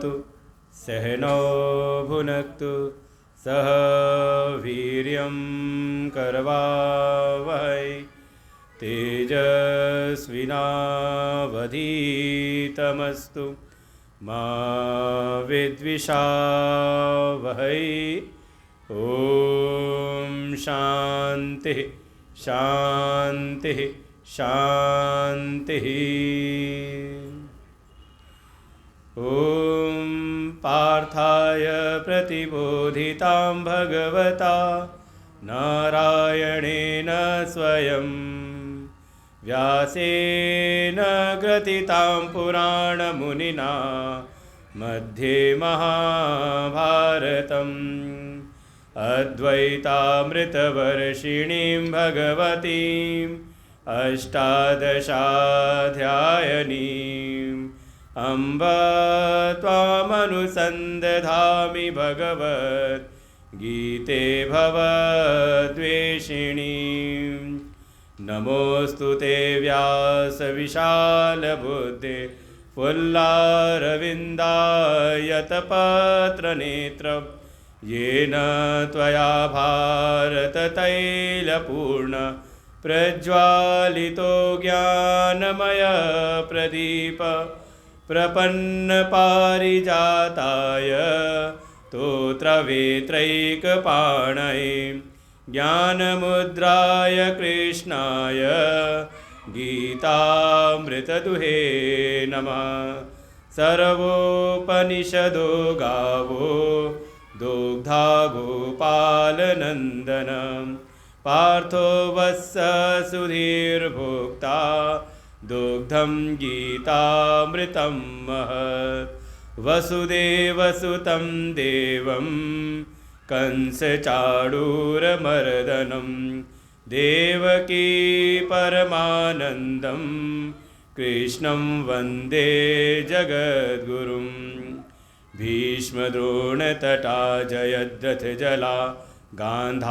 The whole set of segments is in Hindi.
भवतु सहनौ भुनक्तु सह वीर्यं करवावहै तेजस्विनावधीतमस्तु मा विद्विषावहै। ॐ शान्तिः शान्तिः शान्तिः। ॐ पार्थाय प्रतिबोधितां भगवता नारायणेन स्वयं व्यासेन ग्रथितां पुराणमुनिना मध्ये महाभारतम् अद्वैतामृतवर्षिणीं भगवतीम् अष्टादशाध्यायनीम् अम्ब त्वामनुसन्दधामि भगवद्गीते भवद्वेषिणीं। नमोऽस्तु ते व्यासविशालबुद्धे फुल्लारविन्दायतपत्रनेत्रं येन त्वया भारततैलपूर्ण प्रज्वालितो ज्ञानमय प्रदीप प्रपन्नपारिजाताय स्तोत्रवेत्रैकपाणये ज्ञानमुद्राय कृष्णाय गीतामृतदुहे नमः। सर्वोपनिषदो गावो दुग्धा गोपालनन्दनं पार्थो वत्स सुधीर्भोक्ता दुग्धं गीतामृतं महत्। वसुदेवसुतं देवं कंसचाणूरमर्दनं देवकी परमानन्दं कृष्णं वन्दे जगद्गुरुं। भीष्मद्रोणतटा जयद्रथजला गान्धारनीलोत्पला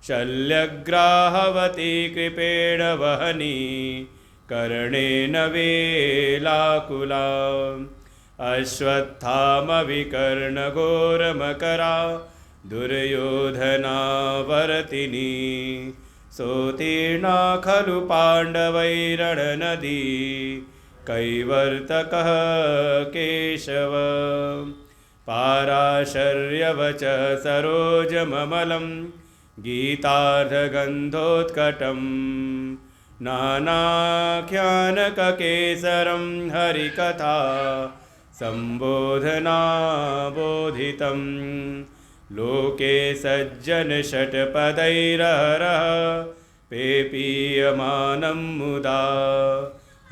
शल्यग्राहवती कृपेण वहनी कर्णेन वेलाकुला। अश्वत्थामविकर्णघोरमकरा दुर्योधनावर्तिनी सोत्तीर्णा खलु पाण्डवैरणनदी कैवर्तकः केशव। पाराशर्यवच सरोजममलं गीतार्धगन्धोत्कटं नानाख्यानककेसरं हरिकथा सम्बोधनाबोधितं। लोके सज्जनषट्पदैरहरः पेपीयमानं मुदा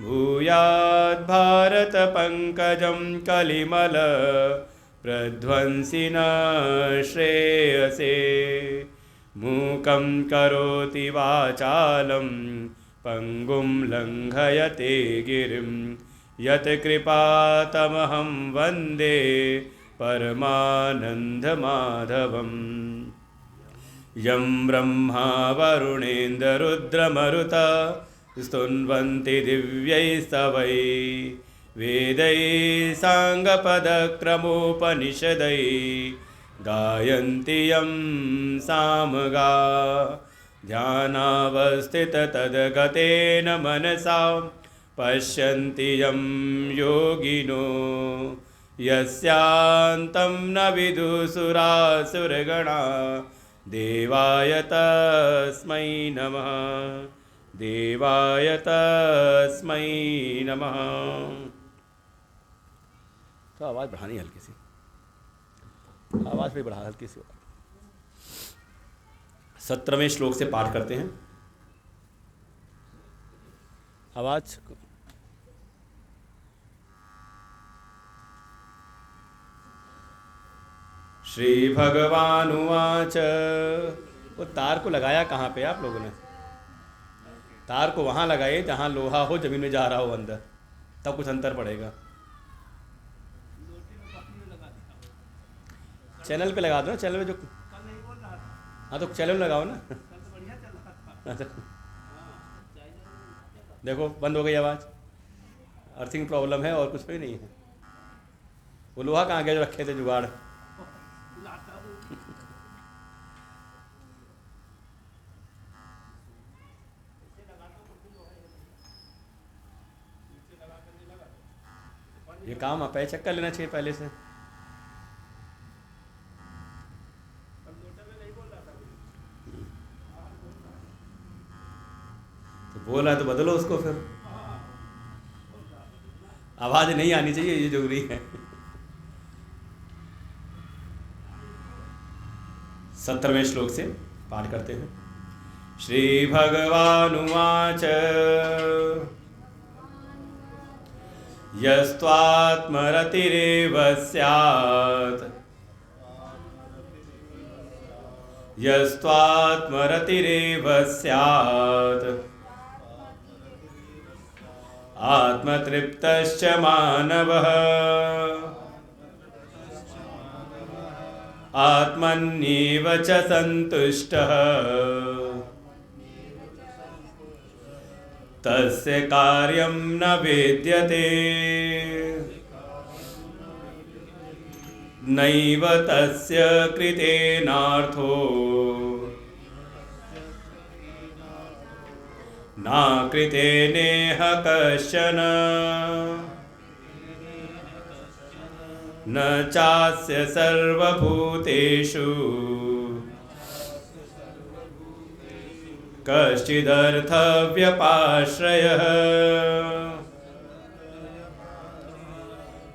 भूयाद्भारतपङ्कजं कलिमल प्रध्वंसिन श्रेयसे। मूकं करोति वाचालं पङ्गुं लङ्घयते गिरिं यत्कृपातमहं वन्दे परमानन्दमाधवम्। यं ब्रह्मा वरुणेन्द्ररुद्रमरुता स्तुन्वन्ति दिव्यैस्तवैः वेदैः साङ्गपदक्रमोपनिषदैः गायन्ति यं सामगा। ध्यानावस्थिततद्गतेन मनसा पश्यन्ति यं योगिनो यस्यान्तं न विदुसुरासुरगणा। देवाय तस्मै नमः देवाय तस्मै नमः। तो आवाज़ बढ़ानी हल्की सी, आवाज़ भी बढ़ा हल्की सी। 17वें श्लोक से पाठ करते हैं। आवाज़ श्री भगवानुवाच। वो तार को लगाया कहाँ पे आप लोगों ने? तार को वहाँ लगाइए जहाँ लोहा हो, जमीन में जा रहा हो अंदर, तब कुछ अंतर पड़ेगा। चैनल पे लगा दो ना, चैनल पे जो। हाँ तो चैनल लगाओ ना। देखो बंद हो गई आवाज़। अर्थिंग प्रॉब्लम है और कुछ भी नहीं है। वो लोहा कहाँ गया जो रखे थे जुगाड़? ये काम आप चेक कर लेना चाहिए पहले से। तो बोल रहा है तो बदलो उसको फिर। आवाज नहीं आनी चाहिए, ये जरूरी है। 17वें श्लोक से पाठ करते हैं। श्री भगवानुवाच यस्त्वात्मरतिरेव स्यात् यस्त्वात्मरतिरेव स्यात् आत्मतृप्तश्च मानवः आत्मन्येव च सन्तुष्टः तस्य कार्यं न वेद्यते नैव तस्य कृतेनार्थो न कृतेनेह कश्चन न चास्य सर्वभूतेषु कश्चिदर्थव्यपाश्रयः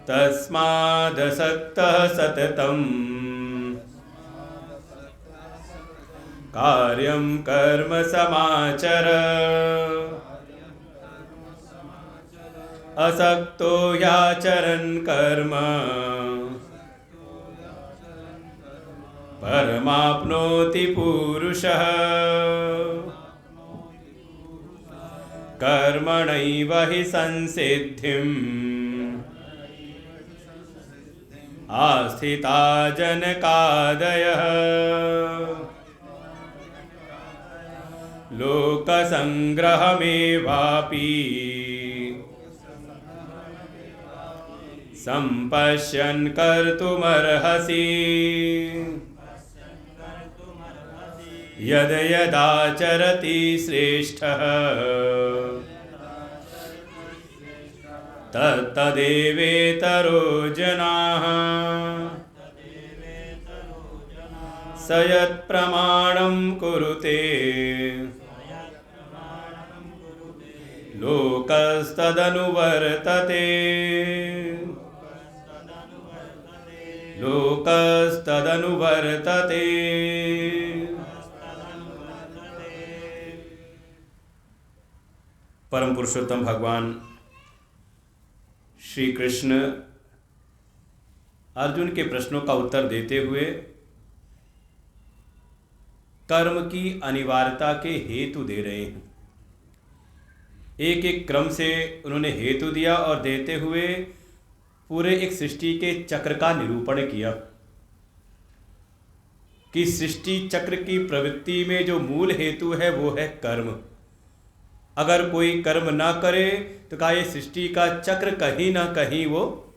तस्मादसक्तः सततं कार्यं कर्म समाचर असक्तो ह्याचरन् कर्म परमाप्नोति पुरुषः कर्मणैव हि संसिद्धिम् आस्थिता जनकादयः लोकसंग्रहमेवापि सम्पश्यन् कर्तुमर्हसि यद यदाचरति श्रेष्ठः तत्तदेवेतरो जनाः स यत्प्रमाणं कुरुते लोकस्तदनुवर्तते लोकस्तदनुवर्तते। परम पुरुषोत्तम भगवान श्री कृष्ण अर्जुन के प्रश्नों का उत्तर देते हुए कर्म की अनिवार्यता के हेतु दे रहे हैं। एक एक क्रम से उन्होंने हेतु दिया और देते हुए पूरे एक सृष्टि के चक्र का निरूपण किया कि सृष्टि चक्र की प्रवृत्ति में जो मूल हेतु है वो है कर्म। अगर कोई कर्म ना करे तो क्या ये सृष्टि का चक्र कहीं ना कहीं वो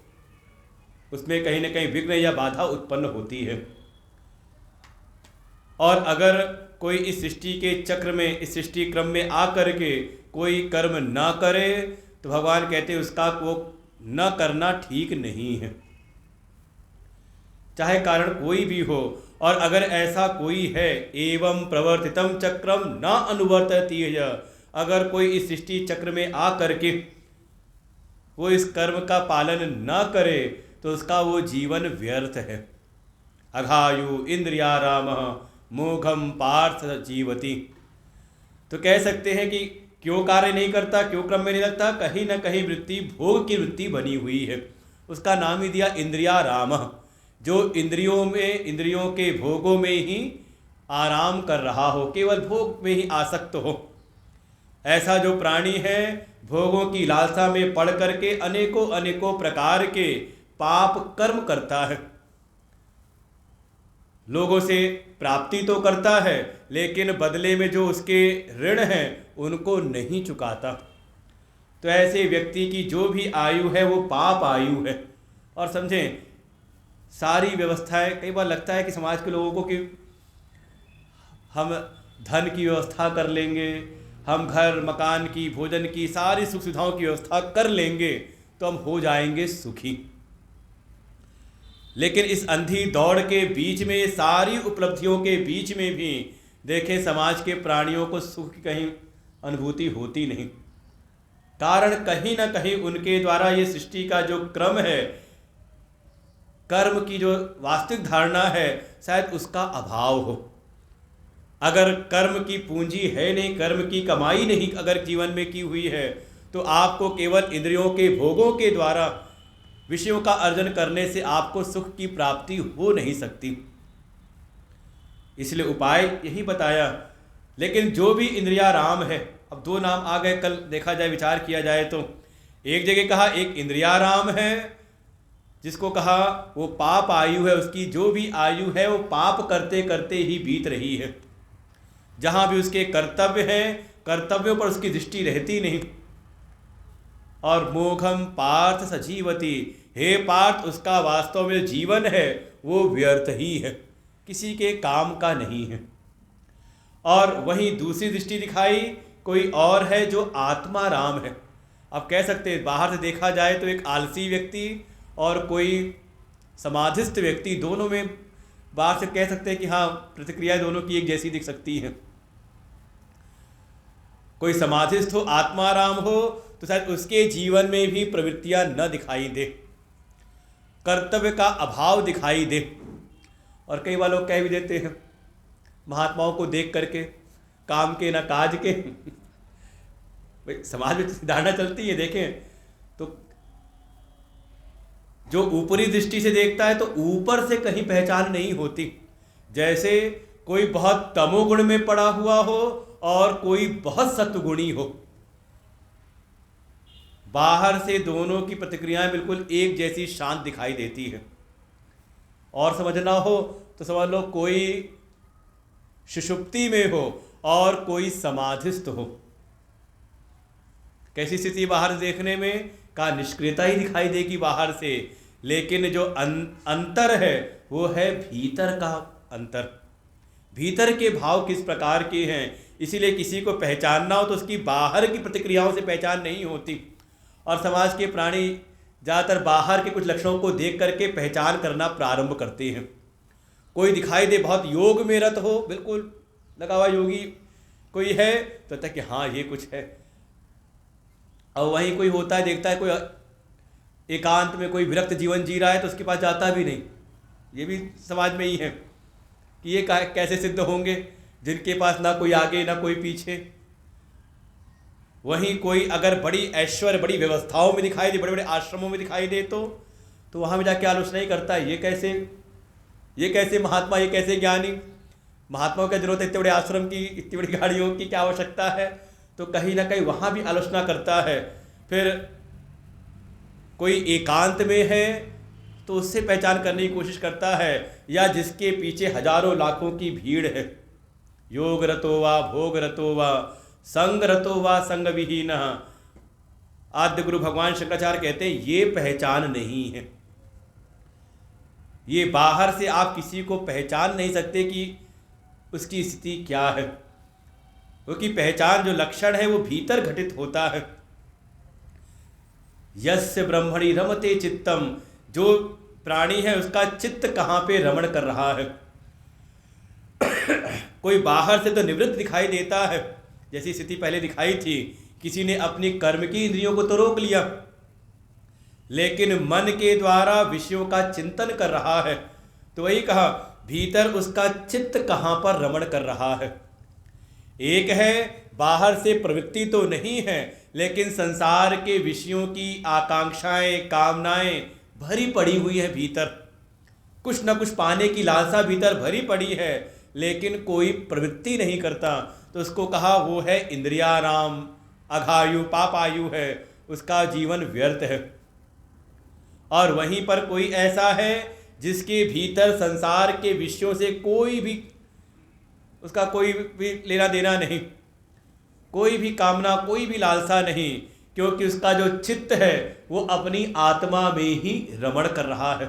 उसमें कहीं ना कहीं विघ्न या बाधा उत्पन्न होती है। और अगर कोई इस सृष्टि के चक्र में इस सृष्टि क्रम में आकर के कोई कर्म ना करे तो भगवान कहते हैं उसका वो न करना ठीक नहीं है, चाहे कारण कोई भी हो। और अगर ऐसा कोई है एवं प्रवर्तितम चक्रम न अनुवर्तती है, अगर कोई इस सृष्टि चक्र में आ करके वो इस कर्म का पालन न करे तो उसका वो जीवन व्यर्थ है। अघायु इंद्रियाराम मोघम पार्थ जीवति। तो कह सकते हैं कि क्यों कार्य नहीं करता, क्यों क्रम में नहीं लगता, कहीं ना कहीं वृत्ति भोग की वृत्ति बनी हुई है। उसका नाम ही दिया इंद्रियाराम, जो इंद्रियों में इंद्रियों के भोगों में ही आराम कर रहा हो, केवल भोग में ही आसक्त हो। ऐसा जो प्राणी है भोगों की लालसा में पड़ करके अनेकों अनेकों प्रकार के पाप कर्म करता है, लोगों से प्राप्ति तो करता है लेकिन बदले में जो उसके ऋण हैं उनको नहीं चुकाता। तो ऐसे व्यक्ति की जो भी आयु है वो पाप आयु है। और समझें, सारी व्यवस्थाएं, कई बार लगता है कि समाज के लोगों को कि हम धन की व्यवस्था कर लेंगे, हम घर मकान की, भोजन की, सारी सुख सुविधाओं की व्यवस्था कर लेंगे तो हम हो जाएंगे सुखी। लेकिन इस अंधी दौड़ के बीच में, सारी उपलब्धियों के बीच में भी देखें, समाज के प्राणियों को सुख की कहीं अनुभूति होती नहीं। कारण कहीं ना कहीं उनके द्वारा ये सृष्टि का जो क्रम है, कर्म की जो वास्तविक धारणा है, शायद उसका अभाव हो। अगर कर्म की पूंजी है नहीं, कर्म की कमाई नहीं अगर जीवन में की हुई है, तो आपको केवल इंद्रियों के भोगों के द्वारा विषयों का अर्जन करने से आपको सुख की प्राप्ति हो नहीं सकती। इसलिए उपाय यही बताया। लेकिन जो भी इंद्रियाराम है, अब दो नाम आ गए, कल देखा जाए, विचार किया जाए तो एक जगह कहा एक इंद्रियाराम है, जिसको कहा वो पाप आयु है, उसकी जो भी आयु है वो पाप करते करते ही बीत रही है। जहाँ भी उसके कर्तव्य हैं, कर्तव्यों पर उसकी दृष्टि रहती नहीं। और मोघम पार्थ सजीवती, हे पार्थ, उसका वास्तव में जीवन है वो व्यर्थ ही है, किसी के काम का नहीं है। और वहीं दूसरी दृष्टि दिखाई, कोई और है जो आत्मा राम है। अब कह सकते हैं, बाहर से देखा जाए तो एक आलसी व्यक्ति और कोई समाधिस्थ व्यक्ति, दोनों में बाहर से कह सकते हैं कि हाँ, प्रतिक्रिया दोनों की एक जैसी दिख सकती है। कोई समाधिस्थ हो, आत्माराम हो, तो शायद उसके जीवन में भी प्रवृत्तियां न दिखाई दे, कर्तव्य का अभाव दिखाई दे। और कई बार लोग कह भी देते हैं महात्माओं को देख करके, काम के ना काज के। भाई समाज में धारणा चलती है, देखें तो जो ऊपरी दृष्टि से देखता है तो ऊपर से कहीं पहचान नहीं होती। जैसे कोई बहुत तमोगुण में पड़ा हुआ हो और कोई बहुत सत्वगुणी हो, बाहर से दोनों की प्रतिक्रियाएं बिल्कुल एक जैसी शांत दिखाई देती है। और समझना हो तो समझ लो कोई सुषुप्ति में हो और कोई समाधिस्थ हो। कैसी स्थिति बाहर से देखने में, का निष्क्रियता ही दिखाई देगी बाहर से, लेकिन जो अंतर है वो है भीतर का अंतर। भीतर के भाव किस प्रकार के हैं, इसीलिए किसी को पहचानना हो तो उसकी बाहर की प्रतिक्रियाओं से पहचान नहीं होती। और समाज के प्राणी ज़्यादातर बाहर के कुछ लक्षणों को देख करके पहचान करना प्रारंभ करते हैं। कोई दिखाई दे बहुत योग में रत हो, बिल्कुल लगा हुआ योगी कोई है, तो तक कि हाँ ये कुछ है। और वहीं कोई होता है, देखता है कोई एकांत में कोई विरक्त जीवन जी रहा है तो उसके पास जाता भी नहीं। ये भी समाज में ही है कि ये कैसे सिद्ध होंगे जिनके पास ना कोई आगे ना कोई पीछे। वहीं कोई अगर बड़ी ऐश्वर्य, बड़ी व्यवस्थाओं में दिखाई दे, बड़े बड़े आश्रमों में दिखाई दे तो वहाँ में जाके आलोचना ही करता है, ये कैसे महात्मा, ये कैसे ज्ञानी। महात्माओं की जरूरत है इतने बड़े आश्रम की, इतनी बड़ी गाड़ियों की क्या आवश्यकता है, तो कहीं ना कहीं वहाँ भी आलोचना करता है। फिर कोई एकांत में है तो उससे पहचान करने की कोशिश करता है, या जिसके पीछे हजारों लाखों की भीड़ है। योग रतो वा भोग रतो वा संग रतो वा संग विहीन। आद्य गुरु भगवान शंकराचार्य कहते हैं ये पहचान नहीं है। ये बाहर से आप किसी को पहचान नहीं सकते कि उसकी स्थिति क्या है, क्योंकि पहचान जो लक्षण है वो भीतर घटित होता है। यस्य ब्रह्मणि रमते चित्तम, जो प्राणी है उसका चित्त कहाँ पे रमण कर रहा है। कोई बाहर से तो निवृत्त दिखाई देता है, जैसी स्थिति पहले दिखाई थी, किसी ने अपनी कर्म की इंद्रियों को तो रोक लिया, लेकिन मन के द्वारा विषयों का चिंतन कर रहा है। तो वही कहा, भीतर उसका चित्त कहाँ पर रमण कर रहा है। एक है बाहर से प्रवृत्ति तो नहीं है, लेकिन संसार के विषयों की आकांक्षाएं, कामनाएं भरी पड़ी हुई है भीतर, कुछ न कुछ पाने की लालसा भीतर भरी पड़ी है, लेकिन कोई प्रवृत्ति नहीं करता। तो उसको कहा वो है इंद्रियाराम, अघायु, पापायु है, उसका जीवन व्यर्थ है। और वहीं पर कोई ऐसा है जिसके भीतर संसार के विषयों से कोई भी, उसका कोई भी लेना देना नहीं, कोई भी कामना, कोई भी लालसा नहीं, क्योंकि उसका जो चित्त है वो अपनी आत्मा में ही रमण कर रहा है।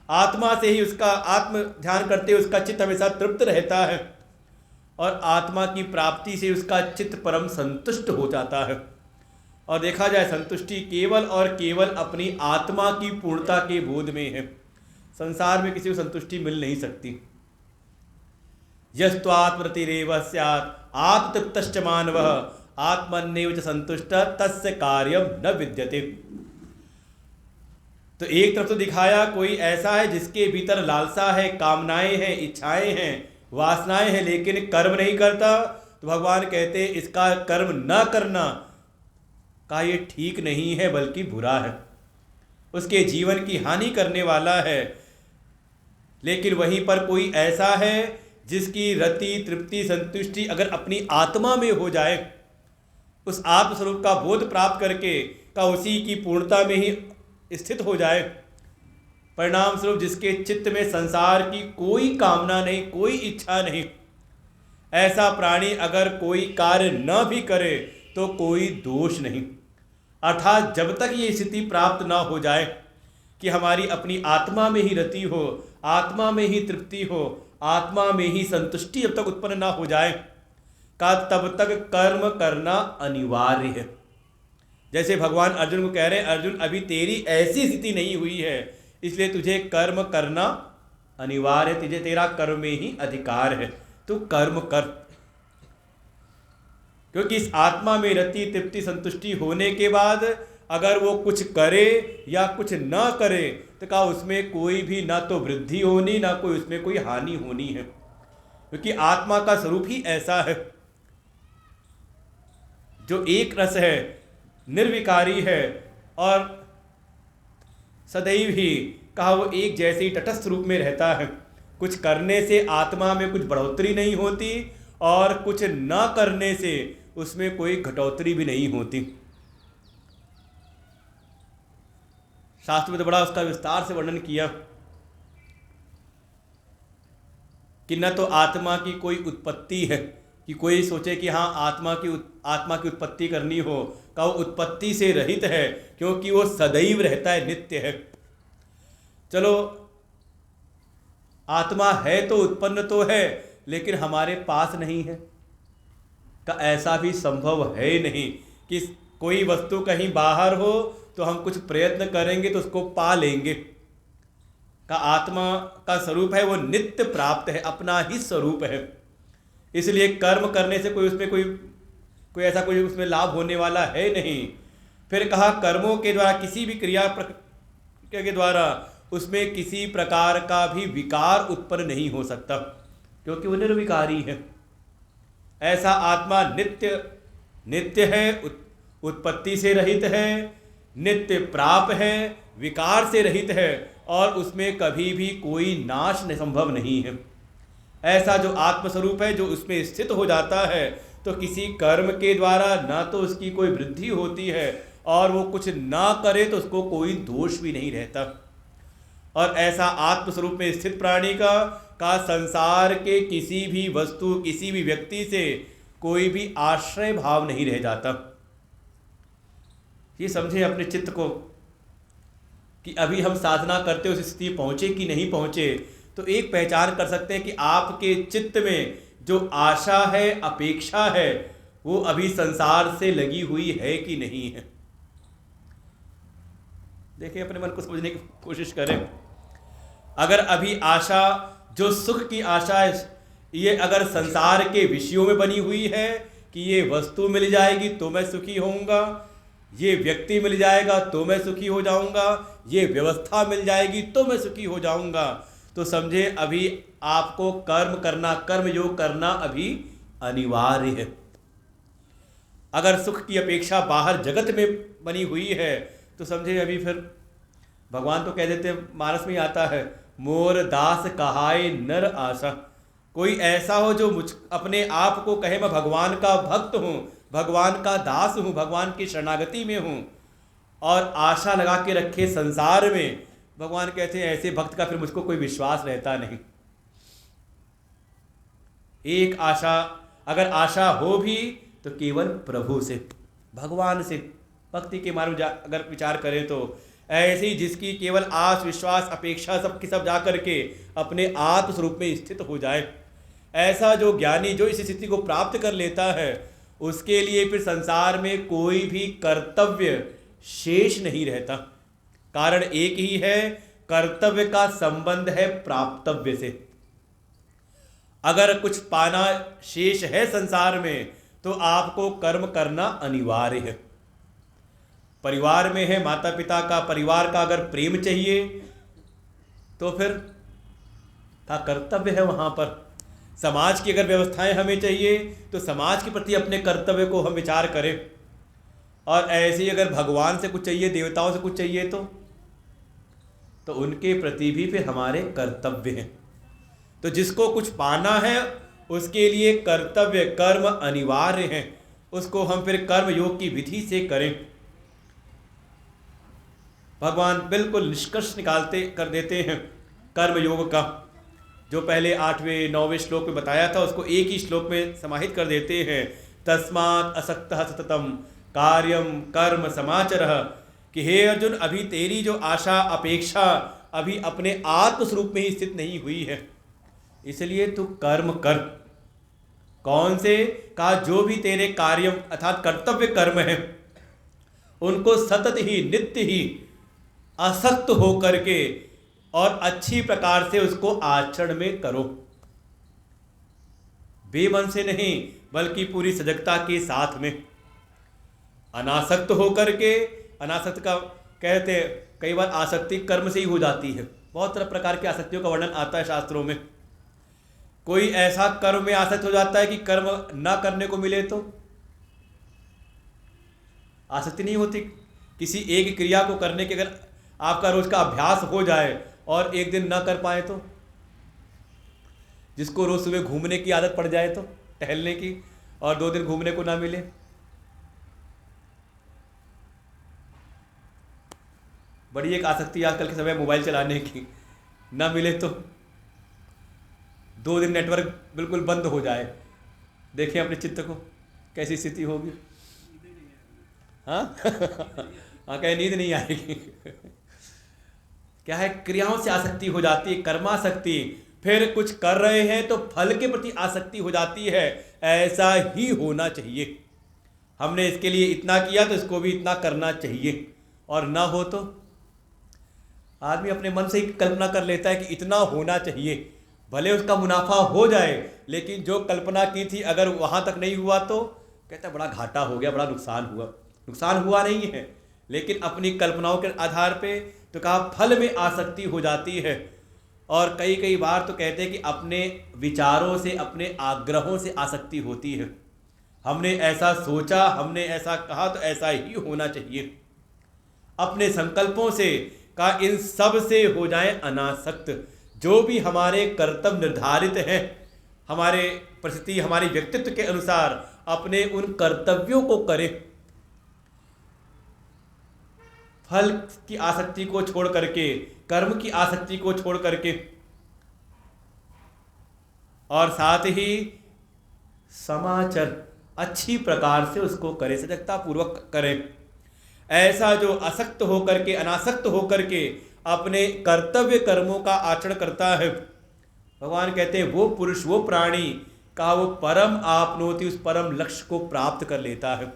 आत्मा से ही उसका आत्म ध्यान करते हुए उसका चित्त हमेशा तृप्त रहता है और आत्मा की प्राप्ति से उसका चित्त परम संतुष्ट हो जाता है। और देखा जाए संतुष्टि केवल और केवल अपनी आत्मा की पूर्णता के बोध में है। संसार में किसी को संतुष्टि मिल नहीं सकती। यस्त्वात्मरतिरेव स्यात् आत्मतृप्तश्च मानवः आत्मन्येव च संतुष्टः तस्य कार्यम न विद्यते। तो एक तरफ तो दिखाया कोई ऐसा है जिसके भीतर लालसा है, कामनाएं हैं, इच्छाएं हैं, वासनाएं हैं, लेकिन कर्म नहीं करता। तो भगवान कहते इसका कर्म न करना का ये ठीक नहीं है बल्कि बुरा है, उसके जीवन की हानि करने वाला है। लेकिन वहीं पर कोई ऐसा है जिसकी रति तृप्ति संतुष्टि अगर अपनी आत्मा में हो जाए, उस आत्मस्वरूप का बोध प्राप्त करके का उसी की पूर्णता में ही स्थित हो जाए, परिणाम स्वरूप जिसके चित्त में संसार की कोई कामना नहीं, कोई इच्छा नहीं, ऐसा प्राणी अगर कोई कार्य न भी करे तो कोई दोष नहीं। अर्थात जब तक ये स्थिति प्राप्त ना हो जाए कि हमारी अपनी आत्मा में ही रति हो, आत्मा में ही तृप्ति हो, आत्मा में ही संतुष्टि जब तक उत्पन्न ना हो जाए का तब तक कर्म करना अनिवार्य है। जैसे भगवान अर्जुन को कह रहे हैं, अर्जुन अभी तेरी ऐसी स्थिति नहीं हुई है इसलिए तुझे कर्म करना अनिवार्य है, तुझे तेरा कर्म में ही अधिकार है, तू कर्म कर। क्योंकि इस आत्मा में रति तृप्ति संतुष्टि होने के बाद अगर वो कुछ करे या कुछ न करे तो का उसमें कोई भी ना तो वृद्धि होनी ना कोई उसमें कोई हानि होनी है, क्योंकि आत्मा का स्वरूप ही ऐसा है जो एक रस है, निर्विकारी है और सदैव ही कहा वो एक जैसे ही तटस्थ रूप में रहता है। कुछ करने से आत्मा में कुछ बढ़ोतरी नहीं होती और कुछ न करने से उसमें कोई घटोतरी भी नहीं होती। शास्त्र में तो बड़ा उसका विस्तार से वर्णन किया कि न तो आत्मा की कोई उत्पत्ति है कि कोई सोचे कि हाँ आत्मा की उत्पत्ति करनी हो, का वो उत्पत्ति से रहित है क्योंकि वो सदैव रहता है, नित्य है। चलो आत्मा है तो उत्पन्न तो है लेकिन हमारे पास नहीं है, का ऐसा भी संभव है नहीं कि कोई वस्तु कहीं बाहर हो तो हम कुछ प्रयत्न करेंगे तो उसको पा लेंगे। का आत्मा का स्वरूप है वो नित्य प्राप्त है, अपना ही स्वरूप है, इसलिए कर्म करने से कोई उसमें कोई ऐसा कोई उसमें लाभ होने वाला है नहीं। फिर कहा कर्मों के द्वारा किसी भी क्रिया के द्वारा उसमें किसी प्रकार का भी विकार उत्पन्न नहीं हो सकता क्योंकि वो निर्विकारी है। ऐसा आत्मा नित्य है, उत्पत्ति से रहित है, नित्य प्राप है, विकार से रहित है और उसमें कभी भी कोई नाश संभव नहीं है। ऐसा जो आत्मस्वरूप है जो उसमें स्थित हो जाता है तो किसी कर्म के द्वारा ना तो उसकी कोई वृद्धि होती है और वो कुछ ना करे तो उसको कोई दोष भी नहीं रहता। और ऐसा आत्मस्वरूप में स्थित प्राणी का संसार के किसी भी वस्तु किसी भी व्यक्ति से कोई भी आश्रय भाव नहीं रह जाता। ये समझे अपने चित्त को कि अभी हम साधना करते उस स्थिति पहुँचे कि नहीं पहुँचे, तो एक पहचान कर सकते हैं कि आपके चित्त में जो आशा है, अपेक्षा है, वो अभी संसार से लगी हुई है कि नहीं है। देखिए अपने मन को समझने की कोशिश करें। अगर अभी आशा जो सुख की आशा है ये अगर संसार के विषयों में बनी हुई है कि ये वस्तु मिल जाएगी तो मैं सुखी होऊंगा, ये व्यक्ति मिल जाएगा तो मैं सुखी हो जाऊंगा, ये व्यवस्था मिल जाएगी तो मैं सुखी हो जाऊंगा, तो समझे अभी आपको कर्म योग करना अभी अनिवार्य है। अगर सुख की अपेक्षा बाहर जगत में बनी हुई है तो समझे अभी फिर भगवान तो कह देते मानस में आता है, मोर दास कहाय नर आशा। कोई ऐसा हो जो अपने आप को कहे मैं भगवान का भक्त हूँ, भगवान का दास हूँ, भगवान की शरणागति में हूँ और आशा लगा के रखे संसार में। भगवान कहते हैं ऐसे भक्त का फिर मुझको कोई विश्वास रहता नहीं। एक आशा अगर आशा हो भी तो केवल प्रभु से, भगवान से, भक्ति के मार्ग में अगर विचार करें तो ऐसी जिसकी केवल आस विश्वास अपेक्षा सब की सब जा करके अपने आत्म स्वरूप में स्थित हो जाए, ऐसा जो ज्ञानी जो इस स्थिति को प्राप्त कर लेता है, उसके लिए फिर संसार में कोई भी कर्तव्य शेष नहीं रहता। कारण एक ही है, कर्तव्य का संबंध है प्राप्तव्य से। अगर कुछ पाना शेष है संसार में तो आपको कर्म करना अनिवार्य है। परिवार में है, माता पिता का, परिवार का अगर प्रेम चाहिए तो फिर का कर्तव्य है वहाँ पर। समाज की अगर व्यवस्थाएं हमें चाहिए तो समाज के प्रति अपने कर्तव्य को हम विचार करें। और ऐसे ही अगर भगवान से कुछ चाहिए, देवताओं से कुछ चाहिए तो उनके प्रति भी फिर हमारे कर्तव्य हैं। तो जिसको कुछ पाना है उसके लिए कर्तव्य कर्म अनिवार्य हैं, उसको हम फिर कर्म योग की विधि से करें। भगवान बिल्कुल निष्कर्ष निकालते कर देते हैं कर्म योग का। जो पहले 8वें 9वें श्लोक में बताया था उसको एक ही श्लोक में समाहित कर देते हैं। तस्मात् असक्तः सततम कार्यम कर्म समाचरः, कि हे अर्जुन अभी तेरी जो आशा अपेक्षा अभी अपने आत्म स्वरूप में ही स्थित नहीं हुई है, इसलिए तू कर्म कर। कौन से का जो भी तेरे कार्य अर्थात कर्तव्य कर्म है उनको सतत ही नित्य ही असक्त हो करके और अच्छी प्रकार से उसको आचरण में करो। बेमन से नहीं बल्कि पूरी सजगता के साथ में अनासक्त हो करके। अनासक्त का कहते हैं कई बार आसक्ति कर्म से ही हो जाती है। बहुत तरह प्रकार की आसक्तियों का वर्णन आता है शास्त्रों में। कोई ऐसा कर्म में आसक्त हो जाता है कि कर्म ना करने को मिले तो आसक्ति नहीं होती। किसी एक क्रिया को करने के अगर आपका रोज का अभ्यास हो जाए और एक दिन ना कर पाए तो, जिसको रोज सुबह घूमने की आदत पड़ जाए तो, टहलने की, और 2 दिन घूमने को ना मिले, बड़ी एक आसक्ति आजकल के समय मोबाइल चलाने की, ना मिले तो 2 दिन नेटवर्क बिल्कुल बंद हो जाए, देखें अपने चित्त को कैसी स्थिति होगी। हाँ हाँ, कहीं नींद नहीं आएगी। क्या है, क्रियाओं से आसक्ति हो जाती है, कर्मासक्ति। फिर कुछ कर रहे हैं तो फल के प्रति आसक्ति हो जाती है। ऐसा ही होना चाहिए। हमने इसके लिए इतना किया तो इसको भी इतना करना चाहिए, और ना हो तो आदमी अपने मन से ही कल्पना कर लेता है कि इतना होना चाहिए, भले उसका मुनाफा हो जाए, लेकिन जो कल्पना की थी अगर वहाँ तक नहीं हुआ तो कहता बड़ा घाटा हो गया, बड़ा नुकसान हुआ। नुकसान हुआ नहीं है, लेकिन अपनी कल्पनाओं के आधार पे तो कहा फल में आसक्ति हो जाती है। और कई बार तो कहते हैं कि अपने विचारों से, अपने आग्रहों से आसक्ति होती है। हमने ऐसा सोचा, हमने ऐसा कहा तो ऐसा ही होना चाहिए। अपने संकल्पों से का इन सब से हो जाए अनासक्त। जो भी हमारे कर्तव्य निर्धारित हैं, हमारे परिस्थिति, हमारे व्यक्तित्व के अनुसार अपने उन कर्तव्यों को करें। फल की आसक्ति को छोड़ करके, कर्म की आसक्ति को छोड़ करके, और साथ ही समाचर अच्छी प्रकार से उसको करें, सजगता पूर्वक करें। ऐसा जो असक्त होकर के, अनासक्त होकर के अपने कर्तव्य कर्मों का आचरण करता है, भगवान कहते हैं वो पुरुष, वो प्राणी का वो परम आपनोति, उस परम लक्ष्य को प्राप्त कर लेता है,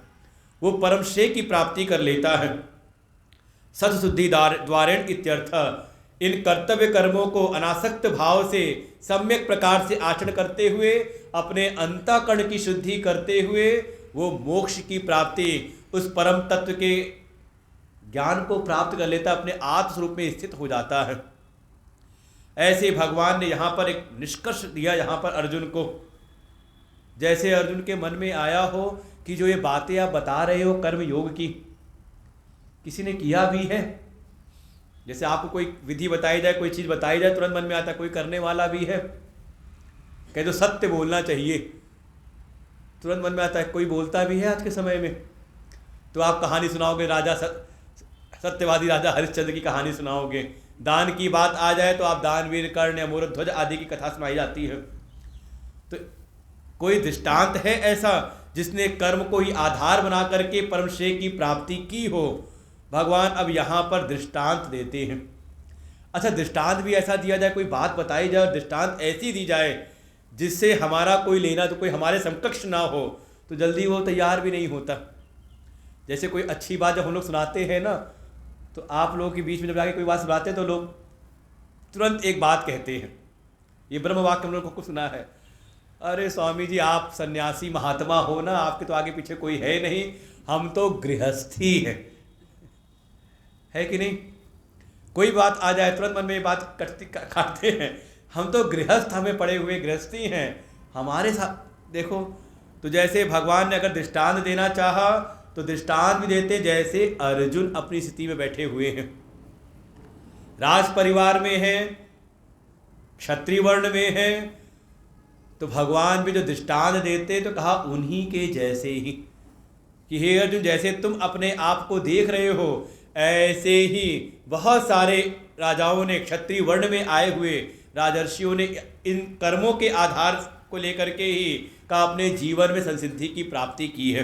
वो परम श्रेय की प्राप्ति कर लेता है। सत्शुद्धि द्वारेण इत्यर्थ। इन कर्तव्य कर्मों को अनासक्त भाव से सम्यक प्रकार से आचरण करते हुए, अपने अंतःकरण की शुद्धि करते हुए वो मोक्ष की प्राप्ति, उस परम तत्व के ज्ञान को प्राप्त कर लेता, अपने आत्म स्वरूप में स्थित हो जाता है। ऐसे भगवान ने यहाँ पर एक निष्कर्ष दिया, यहाँ पर अर्जुन को, जैसे अर्जुन के मन में आया हो कि जो ये बातें आप बता रहे हो कर्म योग की, किसी ने किया भी है। जैसे आपको कोई विधि बताई जाए, कोई चीज़ बताई जाए, तुरंत मन में आता है कोई करने वाला भी है। कहे तो सत्य बोलना चाहिए, तुरंत मन में आता है कोई बोलता भी है आज के समय में। तो आप कहानी सुनाओगे, राजा सत्यवादी राजा हरिश्चंद्र की कहानी सुनाओगे। दान की बात आ जाए तो आप दानवीर, कर्ण, अमूर्त ध्वज आदि की कथा सुनाई जाती है। तो कोई दृष्टांत है ऐसा जिसने कर्म को ही आधार बना करके परम श्रेय की प्राप्ति की हो, भगवान अब यहाँ पर दृष्टांत देते हैं। अच्छा, दृष्टांत भी ऐसा दिया जाए, कोई बात बताई जाए और दृष्टांत ऐसी दी जाए जिससे हमारा कोई लेना, तो कोई हमारे समकक्ष ना हो तो जल्दी वो तैयार भी नहीं होता। जैसे कोई अच्छी बात जब हम लोग सुनाते हैं ना, तो आप लोगों के बीच में जब जाके कोई बात सुनाते हैं तो लोग तुरंत एक बात कहते हैं, ये ब्रह्म वाक्य हम लोग को सुना है, अरे स्वामी जी आप सन्यासी महात्मा हो ना, आपके तो आगे पीछे कोई है नहीं, हम तो गृहस्थी है कि नहीं। कोई बात आ जाए तुरंत मन में ये बात काटते हैं, हम तो गृहस्थ, हमें पड़े हुए गृहस्थी हैं हमारे साथ। देखो, तो जैसे भगवान ने अगर दृष्टांत देना चाहा तो दृष्टांत भी देते, जैसे अर्जुन अपनी स्थिति में बैठे हुए हैं, राज परिवार में हैं, क्षत्रिय वर्ण में हैं, तो भगवान भी जो दृष्टांत देते तो कहा उन्हीं के जैसे ही, कि हे अर्जुन जैसे तुम अपने आप को देख रहे हो ऐसे ही बहुत सारे राजाओं ने, क्षत्रिय वर्ण में आए हुए राजर्षियों ने इन कर्मों के आधार को लेकर के ही का अपने जीवन में संसिद्धि की प्राप्ति की है।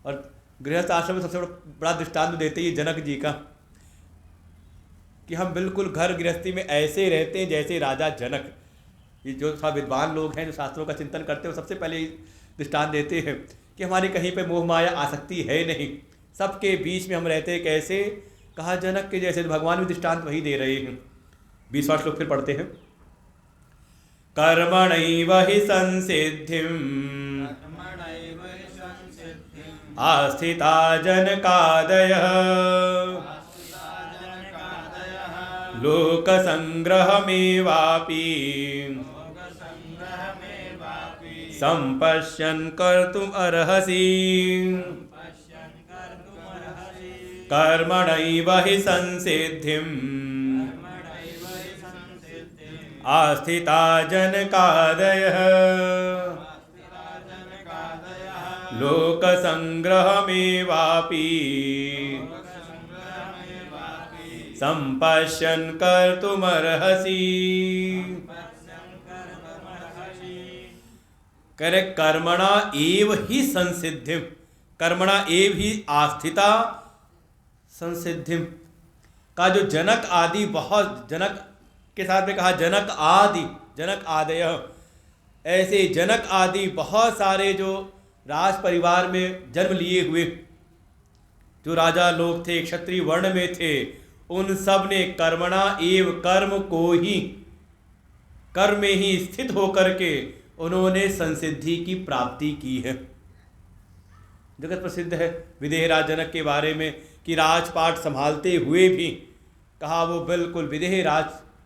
और गृहस्थ आश्रम में सबसे बड़ा दृष्टांत देते ही जनक जी का, कि हम बिल्कुल घर गृहस्थी में ऐसे रहते हैं जैसे राजा जनक। ये जो सब विद्वान लोग हैं जो शास्त्रों का चिंतन करते हैं, वो सबसे पहले दृष्टांत देते हैं कि हमारी कहीं पे मोह माया आसक्ति है नहीं, सबके बीच में हम रहते हैं कैसे, कहा जनक के जैसे। तो भगवान भी दृष्टांत वही दे रहे हैं। 20वां श्लोक फिर पढ़ते हैं। कर्मणैव हि संसिद्धिम् आस्थिता जनकादयः लोकसंग्रहमेवापि संपश्यन् कर्तुम् अर्हसि। कर्मणैव हि संसिद्धिम् आस्थिता जनकादयः लोकसंग्रहमेवापि संपश्यन् कर्तुमर्हसि। करे कर्मणा एव ही संसिद्धिम, कर्मणा एव ही आस्थिता संसिद्धिम का जो जनक आदि, बहुत जनक के साथ में कहा जनक आदि, जनक आदय, ऐसे जनक आदि बहुत सारे जो राज परिवार में जन्म लिए हुए जो राजा लोग थे, क्षत्रिय वर्ण में थे, उन सब ने कर्मणा एव, कर्म को ही, कर्म में ही स्थित होकर के उन्होंने संसिद्धि की प्राप्ति की है। जगत प्रसिद्ध है विदेह राज जनक के बारे में कि राजपाट संभालते हुए भी कहा वो बिल्कुल विदेह राज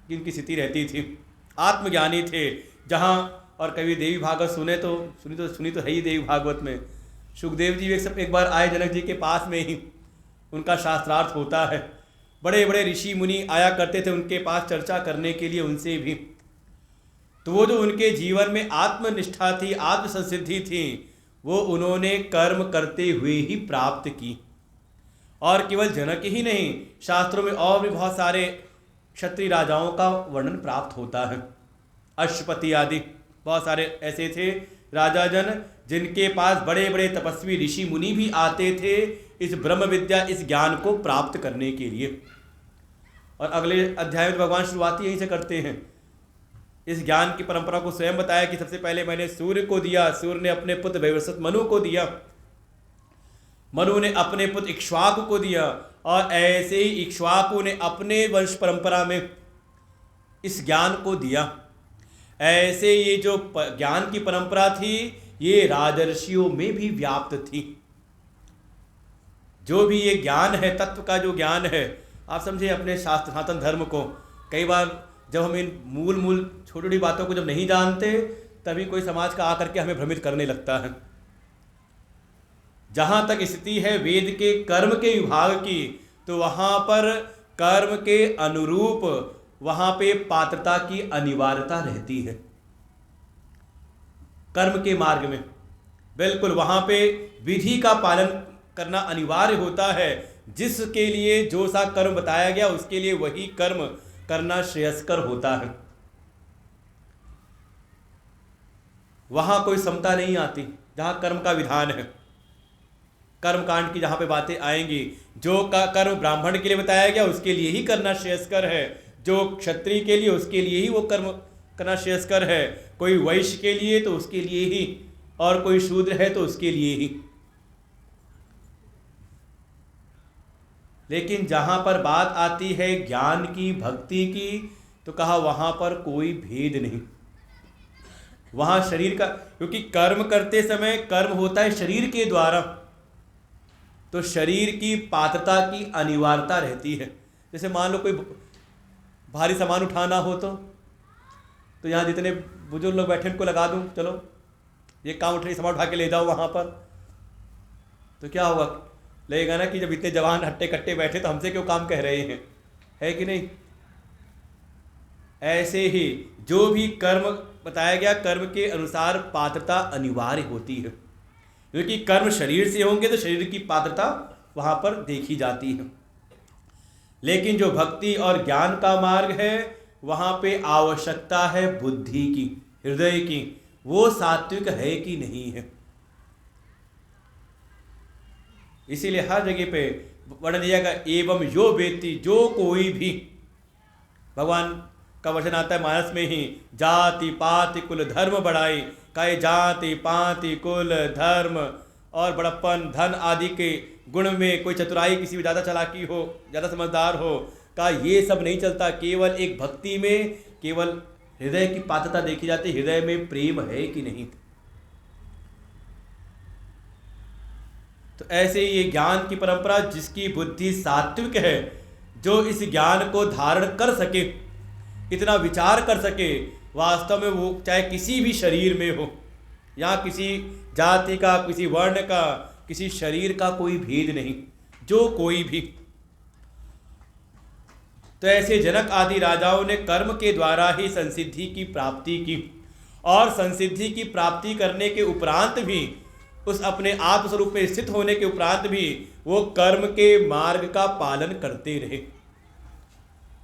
की इनकी स्थिति रहती थी, आत्मज्ञानी थे। जहाँ और कभी देवी भागवत सुनी तो है ही देवी भागवत में, सुखदेव जी एक बार आए जनक जी के पास में ही, उनका शास्त्रार्थ होता है, बड़े बड़े ऋषि मुनि आया करते थे उनके पास चर्चा करने के लिए, उनसे भी तो वो जो उनके जीवन में आत्मनिष्ठा थी, आत्मसंसिद्धि थी, वो उन्होंने कर्म करते हुए ही प्राप्त की। और केवल जनक ही नहीं, शास्त्रों में और भी बहुत सारे क्षत्रिय राजाओं का वर्णन प्राप्त होता है। अश्वपति आदि बहुत सारे ऐसे थे राजा जन जिनके पास बड़े बड़े तपस्वी ऋषि मुनि भी आते थे इस ब्रह्म विद्या, इस ज्ञान को प्राप्त करने के लिए। और अगले अध्याय में भगवान शुरुआत यहीं से करते हैं। इस ज्ञान की परंपरा को स्वयं बताया कि सबसे पहले मैंने सूर्य को दिया, सूर्य ने अपने पुत्र वैवस्वत मनु को दिया, मनु ने अपने पुत्र इक्ष्वाकु को दिया, और ऐसे ही इक्ष्वाकु ने अपने वंश परंपरा में इस ज्ञान को दिया। ऐसे ये जो ज्ञान की परंपरा थी ये राजर्षियों में भी व्याप्त थी। जो भी ये ज्ञान है, तत्व का जो ज्ञान है, आप समझे अपने शास्त्र सनातन धर्म को, कई बार जब हम इन मूल छोटी छोटी बातों को जब नहीं जानते तभी कोई समाज का आकर के हमें भ्रमित करने लगता है। जहाँ तक स्थिति है वेद के कर्म के विभाग की, तो वहाँ पर कर्म के अनुरूप वहाँ पे पात्रता की अनिवार्यता रहती है। कर्म के मार्ग में बिल्कुल वहाँ पे विधि का पालन करना अनिवार्य होता है। जिसके लिए जो सा कर्म बताया गया उसके लिए वही कर्म करना श्रेयस्कर होता है। वहाँ कोई समता नहीं आती। जहाँ कर्म का विधान है, कर्म कांड की जहाँ पे बातें आएंगी। जो कर्म ब्राह्मण के लिए बताया गया उसके लिए ही करना श्रेयस्कर है, जो क्षत्रिय के लिए उसके लिए ही वो कर्म करना श्रेयस्कर है, कोई वैश्य के लिए तो उसके लिए ही, और कोई शूद्र है तो उसके लिए ही। लेकिन जहाँ पर बात आती है ज्ञान की, भक्ति की, तो कहा वहाँ पर कोई भेद नहीं। वहाँ शरीर का, क्योंकि कर्म करते समय कर्म होता है शरीर के द्वारा, तो शरीर की पात्रता की अनिवार्यता रहती है। जैसे मान लो कोई भारी सामान उठाना हो तो यहाँ जितने बुजुर्ग लोग बैठे उनको लगा दूँ, चलो ये काम उठ रही, सामान उठा के ले जाओ वहाँ पर, तो क्या होगा? लगेगा ना कि जब इतने जवान हट्टे कट्टे बैठे तो हमसे क्यों काम कह रहे हैं, है कि नहीं? ऐसे ही जो भी कर्म बताया गया, कर्म के अनुसार पात्रता अनिवार्य होती है, क्योंकि कर्म शरीर से होंगे तो शरीर की पात्रता वहाँ पर देखी जाती है। लेकिन जो भक्ति और ज्ञान का मार्ग है वहाँ पे आवश्यकता है बुद्धि की, हृदय की, वो सात्विक है कि नहीं है। इसीलिए हर जगह पे वर्णन दिया गया, एवं यो वेत्ति, जो कोई भी, भगवान का वचन आता है मानस में ही, जाति पाति कुल धर्म बढ़ाई, कहे जाति पाति कुल धर्म और बड़प्पन धन आदि के गुण में कोई चतुराई, किसी में ज़्यादा चालाकी हो, ज़्यादा समझदार हो, का ये सब नहीं चलता। केवल एक भक्ति में केवल हृदय की पात्रता देखी जाती है, हृदय में प्रेम है कि नहीं। तो ऐसे ही ये ज्ञान की परंपरा, जिसकी बुद्धि सात्विक है, जो इस ज्ञान को धारण कर सके, इतना विचार कर सके, वास्तव में वो चाहे किसी भी शरीर में हो, या किसी जाति का, किसी वर्ण का, किसी शरीर का कोई भेद नहीं, जो कोई भी। तो ऐसे जनक आदि राजाओं ने कर्म के द्वारा ही संसिद्धि की प्राप्ति की, और संसिद्धि की प्राप्ति करने के उपरांत भी, उस अपने आत्मस्वरूप में स्थित होने के उपरांत भी वो कर्म के मार्ग का पालन करते रहे।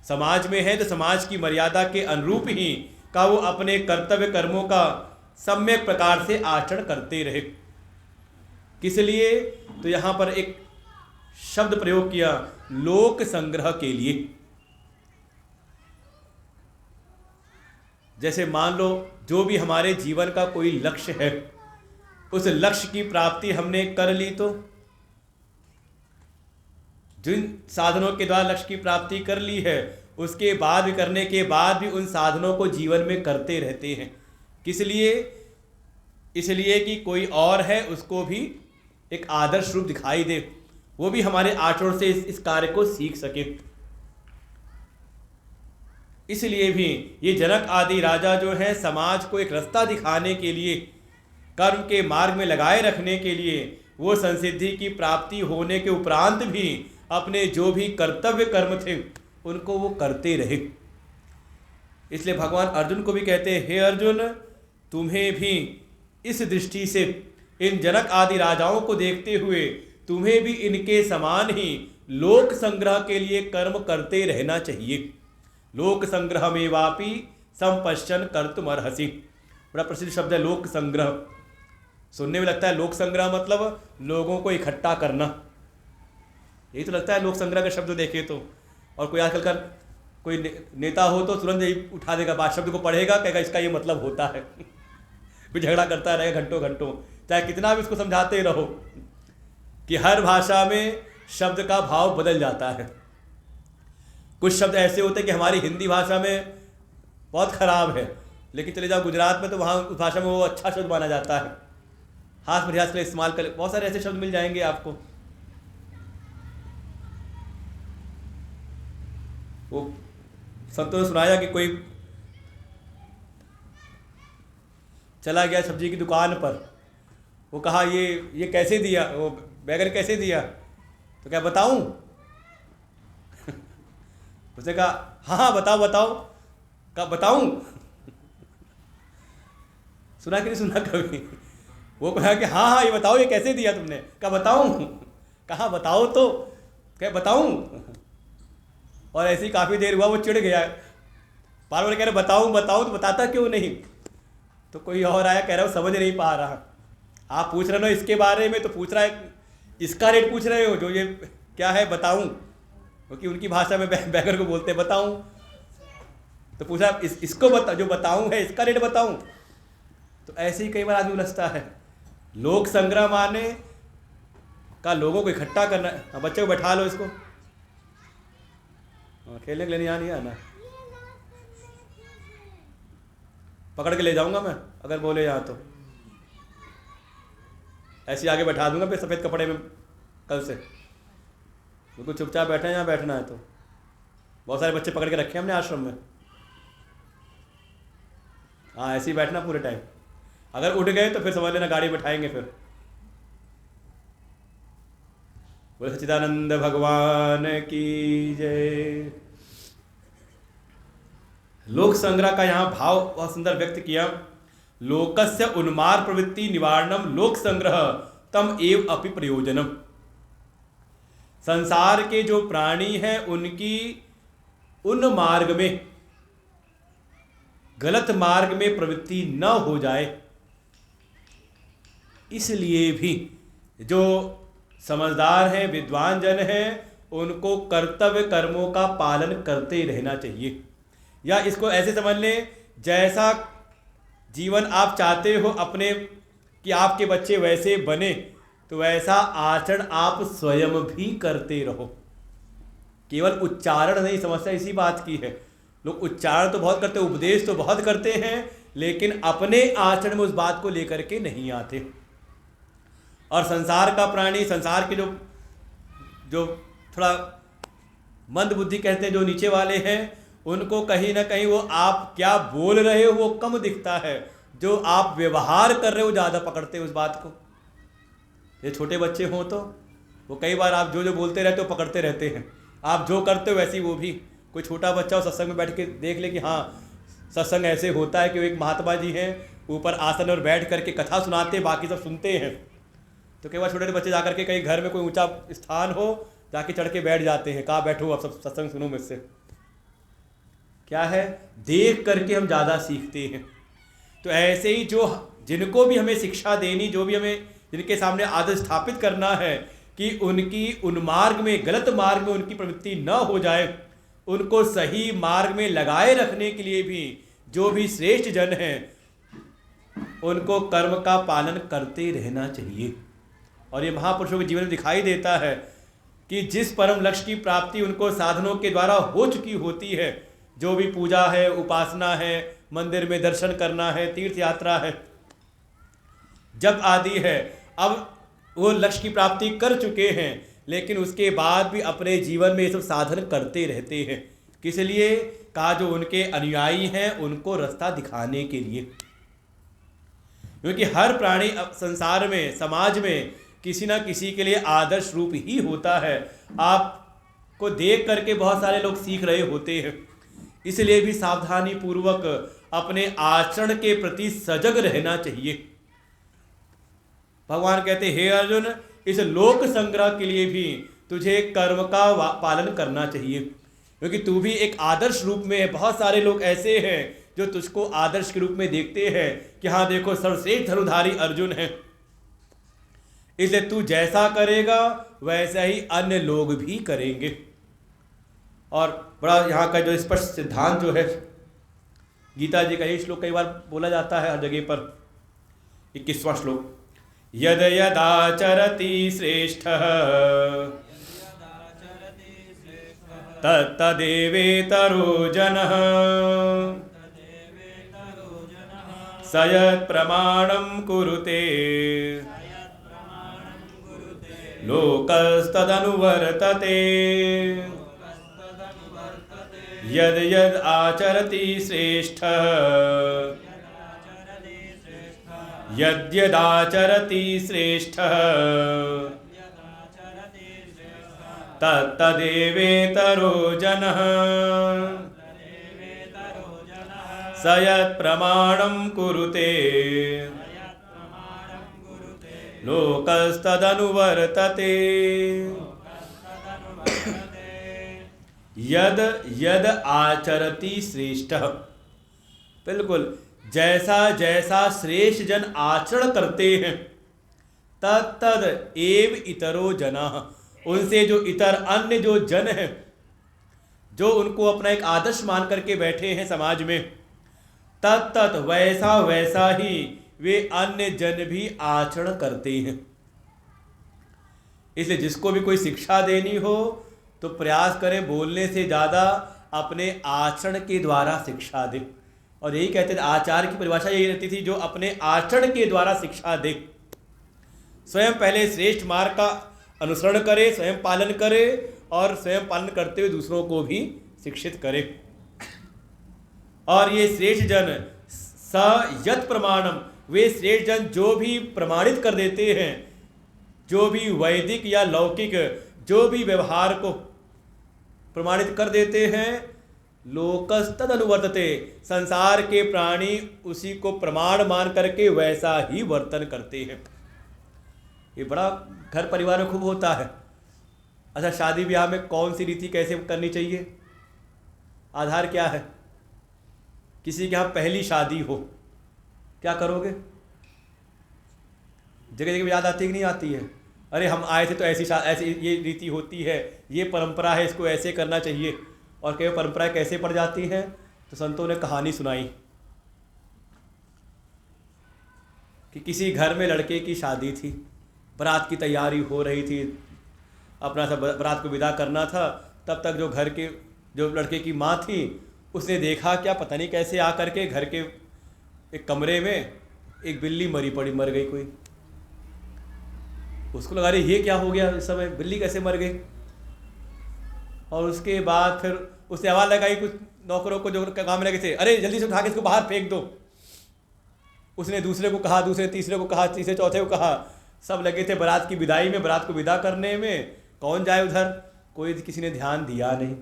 समाज में है तो समाज की मर्यादा के अनुरूप ही का वो अपने कर्तव्य कर्मों का सम्यक प्रकार से आचरण करते रहे। किस लिए? तो यहाँ पर एक शब्द प्रयोग किया, लोक संग्रह के लिए। जैसे मान लो जो भी हमारे जीवन का कोई लक्ष्य है, उस लक्ष्य की प्राप्ति हमने कर ली, तो जिन साधनों के द्वारा लक्ष्य की प्राप्ति कर ली है, उसके बाद भी, करने के बाद भी उन साधनों को जीवन में करते रहते हैं। किस लिए? इसलिए कि कोई और है, उसको भी एक आदर्श रूप दिखाई दे, वो भी हमारे आचरण से इस कार्य को सीख सके। इसलिए भी ये जनक आदि राजा जो हैं, समाज को एक रास्ता दिखाने के लिए, कर्म के मार्ग में लगाए रखने के लिए, वो संसिद्धि की प्राप्ति होने के उपरांत भी अपने जो भी कर्तव्य कर्म थे उनको वो करते रहे। इसलिए भगवान अर्जुन को भी कहते हैं, हे अर्जुन, तुम्हें भी इस दृष्टि से, इन जनक आदि राजाओं को देखते हुए, तुम्हें भी इनके समान ही लोक संग्रह के लिए कर्म करते रहना चाहिए। लोक संग्रह में वापी संपश्चन कर्तुमर्हसि, बड़ा प्रसिद्ध शब्द है लोक संग्रह। सुनने में लगता है लोक संग्रह मतलब लोगों को इकट्ठा करना, यही तो लगता है लोक संग्रह का शब्द देखे तो। और कोई आजकल का कोई नेता हो तो तुरंत यही उठा देगा, बात शब्द को पढ़ेगा, कहेगा इसका ये मतलब होता है फिर झगड़ा करता रहेगा घंटों घंटों, चाहे कितना भी उसको समझाते रहो कि हर भाषा में शब्द का भाव बदल जाता है। कुछ शब्द ऐसे होते हैं कि हमारी हिंदी भाषा में बहुत ख़राब है, लेकिन चले जाओ गुजरात में तो वहाँ उस भाषा में वो अच्छा शब्द माना जाता है, हाथ मध्यास के लिए इस्तेमाल कर, बहुत सारे ऐसे शब्द मिल जाएंगे आपको। वो संतों ने सुनाया कि कोई चला गया सब्जी की दुकान पर, वो कहा ये कैसे दिया, वो बैगन कैसे दिया, तो क्या बताऊं उसने कहा हाँ बताओ बताओ, कहा बताऊं सुना कि नहीं सुना कभी? वो कहा कि हाँ ये बताओ, ये कैसे दिया तुमने, कहा बताऊं, कहा बताओ तो, क्या बताऊं। और ऐसे ही काफ़ी देर हुआ, वो चिढ़ गया, बार बार कह रहे बताऊं बताऊं, तो बताता क्यों नहीं? तो कोई और आया, कह रहा वो समझ नहीं पा रहा, आप पूछ रहे हो इसके बारे में, तो पूछ रहा है इसका रेट पूछ रहे हो, जो ये क्या है बताऊं, क्योंकि उनकी भाषा में बैगर को बोलते हैं बताऊं, तो पूछा इसको बता, जो बताऊं है इसका रेट बताऊं। तो ऐसे ही कई बार आदमी उलझता है। लोक संग्रह माने का लोगों को इकट्ठा करना। बच्चे को बैठा लो, इसको खेलने के लिए नहीं नहीं आना, पकड़ के ले जाऊंगा मैं अगर बोले यहाँ तो, ऐसे आगे बैठा दूंगा फिर सफ़ेद कपड़े में कल से। बिल्कुल चुपचाप बैठे हैं, यहाँ बैठना है। तो बहुत सारे बच्चे पकड़ के रखे हैं हमने आश्रम में। हाँ, ऐसे ही बैठना पूरे टाइम। अगर उठ गए तो फिर समझ लेना गाड़ी बैठाएंगे फिर। बोले सच्चिदानंद भगवान की जय। लोक संग्रह का यहाँ भाव बहुत सुंदर व्यक्त किया। लोकस्य उन्मार्ग प्रवृत्ति निवारणम लोक संग्रह तम एव अपि प्रयोजनम। संसार के जो प्राणी हैं उनकी उन मार्ग में, गलत मार्ग में प्रवृत्ति न हो जाए, इसलिए भी जो समझदार हैं, विद्वान जन हैं, उनको कर्तव्य कर्मों का पालन करते रहना चाहिए। या इसको ऐसे समझ लें, जैसा जीवन आप चाहते हो अपने कि आपके बच्चे वैसे बने, तो वैसा आचरण आप स्वयं भी करते रहो। केवल उच्चारण नहीं, समस्या इसी बात की है। लोग उच्चारण तो बहुत करते हैं, उपदेश तो बहुत करते हैं, लेकिन अपने आचरण में उस बात को लेकर के नहीं आते। और संसार का प्राणी, संसार के जो थोड़ा मंद बुद्धि कहते हैं, जो नीचे वाले हैं, उनको कहीं ना कहीं वो आप क्या बोल रहे हो वो कम दिखता है, जो आप व्यवहार कर रहे हो ज़्यादा पकड़ते हो उस बात को। ये छोटे बच्चे हों तो वो कई बार आप जो बोलते रहते हो पकड़ते रहते हैं, आप जो करते हो वैसे ही वो भी। कोई छोटा बच्चा हो सत्संग में बैठ के देख ले कि हाँ सत्संग ऐसे होता है कि वो एक महात्मा जी हैं, ऊपर आसन और बैठ करके कथा सुनाते, बाकी सब सुनते हैं। तो कई बार छोटे बच्चे जाकर के कहीं घर में कोई ऊंचा स्थान हो, जाके चढ़ के बैठ जाते हैं, कहाँ बैठो आप सब सत्संग सुनो मुझसे। क्या है, देख करके हम ज़्यादा सीखते हैं। तो ऐसे ही जो जिनको भी हमें शिक्षा देनी, जो भी हमें जिनके सामने आदर्श स्थापित करना है कि उनकी उन मार्ग में, गलत मार्ग में उनकी प्रवृत्ति न हो जाए, उनको सही मार्ग में लगाए रखने के लिए भी जो भी श्रेष्ठ जन हैं उनको कर्म का पालन करते रहना चाहिए। और ये महापुरुषों के जीवन में दिखाई देता है कि जिस परम लक्ष्य की प्राप्ति उनको साधनों के द्वारा हो चुकी होती है, जो भी पूजा है, उपासना है, मंदिर में दर्शन करना है, तीर्थ यात्रा है, जप आदि है, अब वो लक्ष्य की प्राप्ति कर चुके हैं, लेकिन उसके बाद भी अपने जीवन में ये सब साधन करते रहते हैं। किस लिए? कहा जो उनके अनुयायी हैं उनको रास्ता दिखाने के लिए। क्योंकि हर प्राणी संसार में, समाज में किसी ना किसी के लिए आदर्श रूप ही होता है। आपको देख करके बहुत सारे लोग सीख रहे होते हैं, इसलिए भी सावधानी पूर्वक अपने आचरण के प्रति सजग रहना चाहिए। भगवान कहते हैं, हे अर्जुन, इस लोक संग्रह के लिए भी तुझे कर्म का पालन करना चाहिए, क्योंकि तू भी एक आदर्श रूप में है। बहुत सारे लोग ऐसे हैं जो तुझको आदर्श के रूप में देखते हैं कि हाँ देखो सर्वश्रेष्ठ धनुधारी अर्जुन है, इसलिए तू जैसा करेगा वैसा ही अन्य लोग भी करेंगे। और बड़ा यहाँ का जो स्पष्ट सिद्धांत जो है, गीता जी का ये श्लोक कई बार बोला जाता है हर जगह पर, 21वां श्लोक, यद यदाचरति श्रेष्ठः तत्तदेवेतरो जनः स यत्प्रमाणं कुरुते लोकस्तदनुवर्तते। यद यद आचरति श्रेष्ठः यद्यदाचरति श्रेष्ठः तत्तदेवेतरो जनः स यत्प्रमाणं कुरुते लोकस्तदनुवर्तते। यद यद आचरति श्रेष्ठः, बिल्कुल जैसा जैसा श्रेष्ठ जन आचरण करते हैं तत्तद एव इतरो जनाः, उनसे जो इतर अन्य जो जन हैं, जो उनको अपना एक आदर्श मान करके बैठे हैं समाज में, तत्तत वैसा वैसा ही वे अन्य जन भी आचरण करते हैं। इसलिए जिसको भी कोई शिक्षा देनी हो तो प्रयास करें बोलने से ज़्यादा अपने आचरण के द्वारा शिक्षा दे। और यही कहते थे, आचार्य की परिभाषा यही रहती थी, जो अपने आचरण के द्वारा शिक्षा दे। स्वयं पहले श्रेष्ठ मार्ग का अनुसरण करे, स्वयं पालन करे, और स्वयं पालन करते हुए दूसरों को भी शिक्षित करे। और ये श्रेष्ठ जन स यत प्रमाणम, वे श्रेष्ठ जन जो भी प्रमाणित कर देते हैं, जो भी वैदिक या लौकिक जो भी व्यवहार को प्रमाणित कर देते हैं, लोकस्तद अनुवर्तते, संसार के प्राणी उसी को प्रमाण मान करके वैसा ही वर्तन करते हैं। ये बड़ा घर परिवार में खूब होता है। अच्छा, शादी ब्याह में कौन सी रीति कैसे करनी चाहिए, आधार क्या है? किसी के यहाँ पहली शादी हो, क्या करोगे? जगह जगह याद आती है कि नहीं आती है? अरे हम आए थे तो ऐसी ये रीति होती है, ये परंपरा है, इसको ऐसे करना चाहिए। और कई परंपराएं कैसे पड़ जाती हैं, तो संतों ने कहानी सुनाई कि किसी घर में लड़के की शादी थी, बारात की तैयारी हो रही थी, अपना सब बारात को विदा करना था। तब तक जो घर के जो लड़के की माँ थी, उसने देखा क्या पता नहीं कैसे आकर के घर के एक कमरे में एक बिल्ली मर गई कोई। उसको लगा रही ये क्या हो गया, इस समय बिल्ली कैसे मर गई। और उसके बाद फिर उसने आवाज़ लगाई कुछ नौकरों को जो काम में लगे थे, अरे जल्दी से उठा के इसको बाहर फेंक दो। उसने दूसरे को कहा, दूसरे तीसरे को कहा, तीसरे चौथे को कहा, सब लगे थे बारात की विदाई में, बारात को विदा करने में। कौन जाए उधर, कोई किसी ने ध्यान दिया नहीं।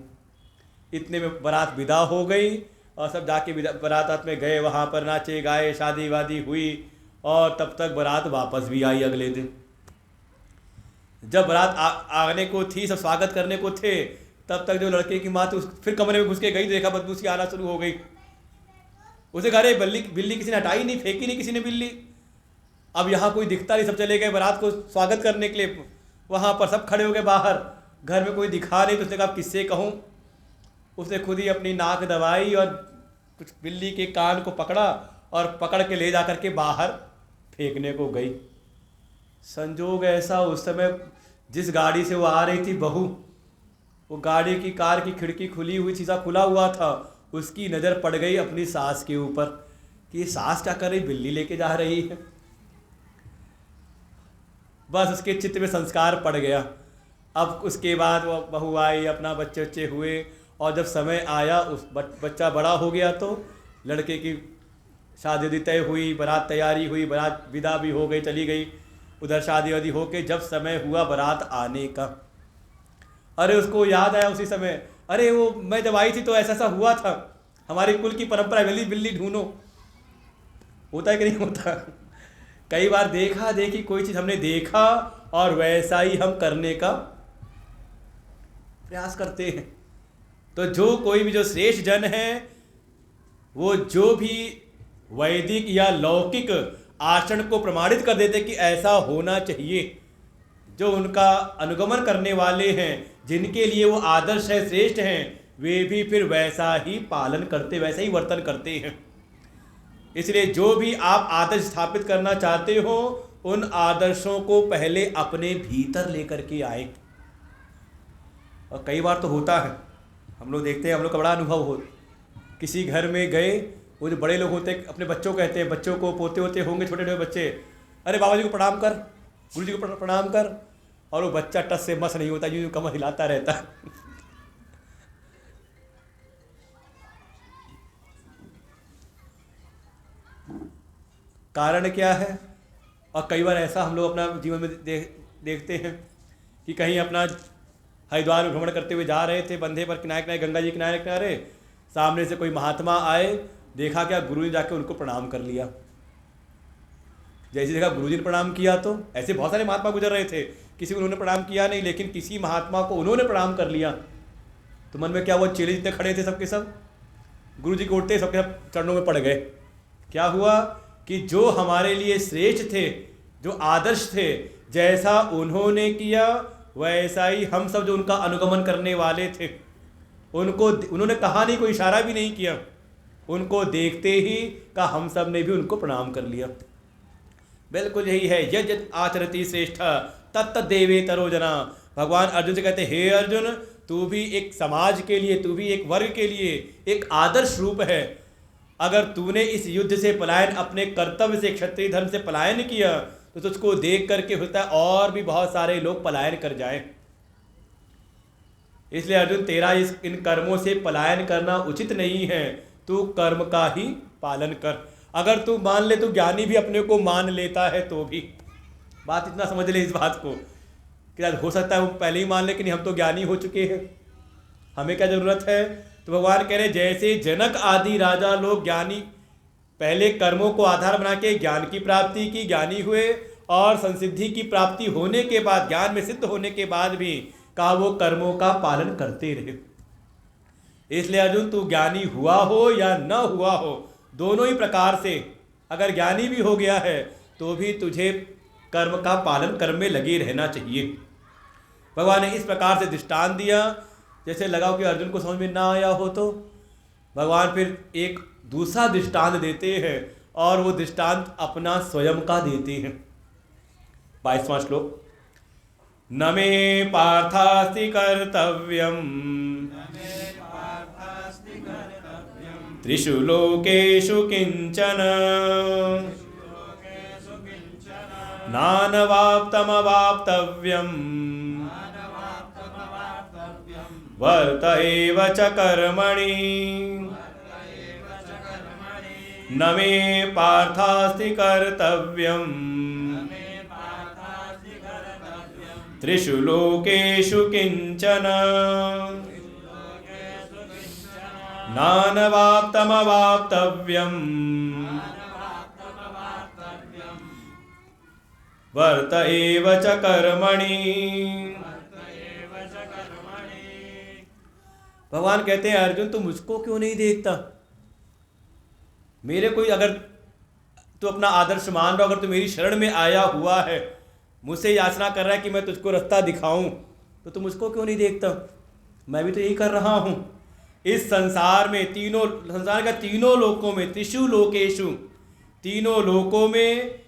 इतने में बारात विदा हो गई और सब जाके बारात में गए, वहाँ पर नाचे गाए, शादी वादी हुई, और तब तक बारात वापस भी आई अगले दिन। जब बारात आने को थी, सब स्वागत करने को थे, तब तक जो लड़के की माँ थी फिर कमरे में घुस के गई, देखा बदबू सी आना शुरू हो गई। उसे कहा, अरे बिल्ली किसी ने हटाई नहीं, फेंकी नहीं किसी ने बिल्ली। अब यहाँ कोई दिखता नहीं, सब चले गए बारात को स्वागत करने के लिए। वहाँ पर सब खड़े हो गए बाहर, घर में कोई दिखा नहीं। तो उसने कहा किससे कहूँ। उसने खुद ही अपनी नाक दबाई और कुछ बिल्ली के कान को पकड़ा और पकड़ के ले जा कर के बाहर फेंकने को गई। संजोग ऐसा, उस समय जिस गाड़ी से वो आ रही थी बहू, वो गाड़ी की कार की खिड़की खुली हुई, शीशा खुला हुआ था, उसकी नज़र पड़ गई अपनी सास के ऊपर कि ये सास क्या कर रही, बिल्ली लेके जा रही है। बस उसके चित्त में संस्कार पड़ गया। अब उसके बाद वो बहू आई, अपना बच्चे हुए, और जब समय आया उस बच्चा बड़ा हो गया तो लड़के की शादी तय हुई, बारात तैयारी हुई, बारात विदा भी हो गई, चली गई उधर शादी वादी हो के। जब समय हुआ बारात आने का, अरे उसको याद आया उसी समय, अरे वो मैं जब आई थी तो ऐसा हुआ था, हमारी कुल की परंपरा बिल्ली ढूंढो। होता है कि नहीं होता? कई बार देखा देखी कोई चीज़ हमने देखा और वैसा ही हम करने का प्रयास करते हैं। तो जो कोई भी जो श्रेष्ठ जन है, वो जो भी वैदिक या लौकिक आचरण को प्रमाणित कर देते कि ऐसा होना चाहिए, जो उनका अनुगमन करने वाले हैं, जिनके लिए वो आदर्श है, श्रेष्ठ हैं, वे भी फिर वैसा ही पालन करते, वैसा ही वर्तन करते हैं। इसलिए जो भी आप आदर्श स्थापित करना चाहते हो, उन आदर्शों को पहले अपने भीतर लेकर के आए। और कई बार तो होता है, हम लोग देखते हैं, हम लोग का बड़ा अनुभव हो, किसी घर में गए, वो जो बड़े लोग होते हैं अपने बच्चों को कहते हैं, बच्चों को पोते होते होंगे छोटे छोटे बच्चे, अरे बाबा जी को प्रणाम कर, गुरु जी को प्रणाम कर, और वो बच्चा टस से मस नहीं होता, यूँ कमर हिलाता रहता। कारण क्या है? और कई बार ऐसा हम लोग अपना जीवन में देखते हैं कि कहीं अपना हरिद्वार में भ्रमण करते हुए जा रहे थे, बंधे पर किनारे किनारे, गंगा जी किनारे किनारे, सामने से कोई महात्मा आए, देखा क्या गुरु ने जाके उनको प्रणाम कर लिया। जैसे देखा गुरु जी ने प्रणाम किया, तो ऐसे बहुत सारे महात्मा गुजर रहे थे, किसी को उन्होंने प्रणाम किया नहीं, लेकिन किसी महात्मा को उन्होंने प्रणाम कर लिया। तो मन में क्या, वो चेले जितने खड़े थे सबके सब गुरु जी को उठते सबके सब चरणों में पड़ गए। क्या हुआ कि जो हमारे लिए श्रेष्ठ थे, जो आदर्श थे, जैसा उन्होंने किया वैसा ही हम सब जो उनका अनुगमन करने वाले थे, उन्होंने कहा नहीं, कोई इशारा भी नहीं किया, उनको देखते ही का हम सब ने भी उनको प्रणाम कर लिया। बिल्कुल यही है, यज आचरति श्रेष्ठ तत्त देवे तरोजना। भगवान अर्जुन से कहते, हे अर्जुन, तू भी एक समाज के लिए, तू भी एक वर्ग के लिए एक आदर्श रूप है। अगर तूने इस युद्ध से पलायन, अपने कर्तव्य से, क्षत्रिय धर्म से पलायन किया, तो तुझको देख करके होता है और भी बहुत सारे लोग पलायन कर जाएं। इसलिए अर्जुन, तेरा इन कर्मों से पलायन करना उचित नहीं है, तू कर्म का ही पालन कर। अगर तू मान ले, तो ज्ञानी भी अपने को मान लेता है तो भी, बात इतना समझ ले इस बात को कि हो सकता है वो पहले ही मान ले कि नहीं हम तो ज्ञानी हो चुके हैं, हमें क्या ज़रूरत है। तो भगवान कह रहे, जैसे जनक आदि राजा लोग ज्ञानी, पहले कर्मों को आधार बना के ज्ञान की प्राप्ति की, ज्ञानी हुए, और संसिद्धि की प्राप्ति होने के बाद, ज्ञान में सिद्ध होने के बाद भी कहा वो कर्मों का पालन करते रहे। इसलिए अर्जुन, तू ज्ञानी हुआ हो या न हुआ हो, दोनों ही प्रकार से अगर ज्ञानी भी हो गया है तो भी तुझे कर्म का पालन, कर्म में लगे रहना चाहिए। भगवान ने इस प्रकार से दृष्टांत दिया। जैसे लगाओ कि अर्जुन को समझ में ना आया हो, तो भगवान फिर एक दूसरा दृष्टांत देते हैं, और वो दृष्टांत अपना स्वयं का देते हैं। 22वां श्लोक, न मे पार्थास्ति कर्तव्यम त्रिषु लोकेषु किंचन नानवाप्तमवाप्तव्यम वर्त एव च कर्मणि। न मे पार्थास्ति कर्तव्यम त्रिषु लोकेषु किंचन नानवाप्तमवाप्तव्यम वर्त एव च कर्मणि। भगवान कहते हैं, अर्जुन तू मुझको क्यों नहीं देखता? मेरे कोई, अगर तू अपना आदर्श मान रहा, अगर तू मेरी शरण में आया हुआ है, मुझसे याचना कर रहा है कि मैं तुझको रास्ता दिखाऊं, तो तू मुझको क्यों नहीं देखता? मैं भी तो यही कर रहा हूं। इस संसार में, संसार का तीनों लोकों में, त्रिषु लोकेषु, तीनों लोकों में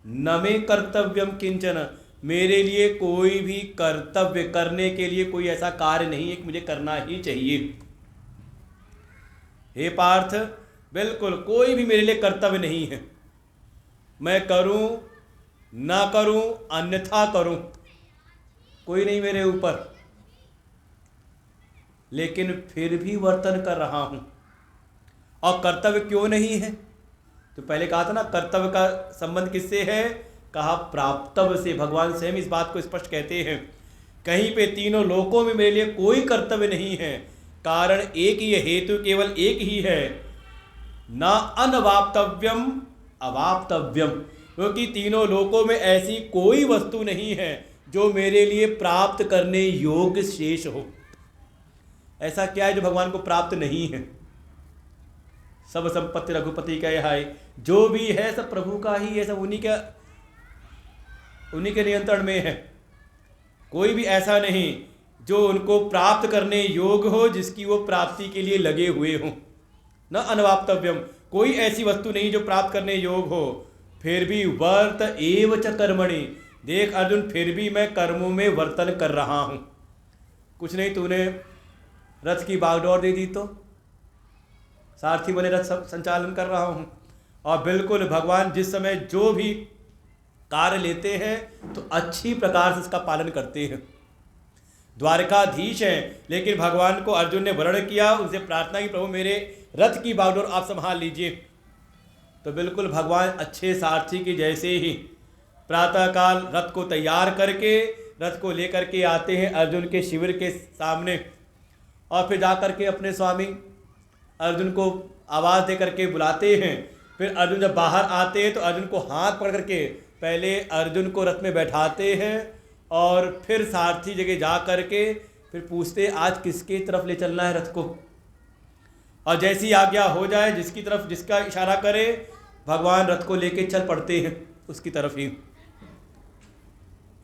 न मे कर्तव्यम किंचन, मेरे लिए कोई भी कर्तव्य करने के लिए कोई ऐसा कार्य नहीं है कि मुझे करना ही चाहिए। हे पार्थ, बिल्कुल कोई भी मेरे लिए कर्तव्य नहीं है। मैं करूं ना करूं, अन्यथा करूं, कोई नहीं मेरे ऊपर, लेकिन फिर भी वर्तन कर रहा हूं। और कर्तव्य क्यों नहीं है? तो पहले कहा था ना, कर्तव्य का संबंध किससे है? कहा प्राप्तव्य से। भगवान स्वयं इस बात को स्पष्ट कहते हैं, कहीं पे तीनों लोकों में मेरे लिए कोई कर्तव्य नहीं है। कारण एक ही है, हेतु केवल एक ही है, न अनवाप्तव्यम अवाप्तव्यम, क्योंकि तीनों लोकों में ऐसी कोई वस्तु नहीं है जो मेरे लिए प्राप्त करने योग्य शेष हो। ऐसा क्या है जो भगवान को प्राप्त नहीं है? सब संपत्ति रघुपति का यह है, जो भी है सब प्रभु का ही है, सब उन्हीं के नियंत्रण में है। कोई भी ऐसा नहीं जो उनको प्राप्त करने योग्य हो, जिसकी वो प्राप्ति के लिए लगे हुए हों। न अनवाप्तव्यम, कोई ऐसी वस्तु नहीं जो प्राप्त करने योग्य हो। फिर भी वर्त एव च कर्मणि, देख अर्जुन, फिर भी मैं कर्मों में वर्तन कर रहा हूँ। कुछ नहीं, तूने रथ की बागडोर दे दी तो सारथी बने रथ संचालन कर रहा हूँ। और बिल्कुल भगवान जिस समय जो भी कार्य लेते हैं तो अच्छी प्रकार से इसका पालन करते हैं। द्वारकाधीश हैं, लेकिन भगवान को अर्जुन ने वर्ण किया, उनसे प्रार्थना की, प्रभु मेरे रथ की बागडोर आप संभाल लीजिए। तो बिल्कुल भगवान अच्छे सारथी की जैसे ही प्रातःकाल रथ को तैयार करके रथ को लेकर के आते हैं अर्जुन के शिविर के सामने, और फिर जा करके अपने स्वामी अर्जुन को आवाज़ दे करके बुलाते हैं। फिर अर्जुन जब बाहर आते हैं तो अर्जुन को हाथ पकड़ करके पहले अर्जुन को रथ में बैठाते हैं, और फिर सारथी जगह जा करके फिर पूछते आज किसकी तरफ ले चलना है रथ को। और जैसी आज्ञा हो जाए, जिसकी तरफ जिसका इशारा करे, भगवान रथ को लेके चल पड़ते हैं। उसकी तरफ ही।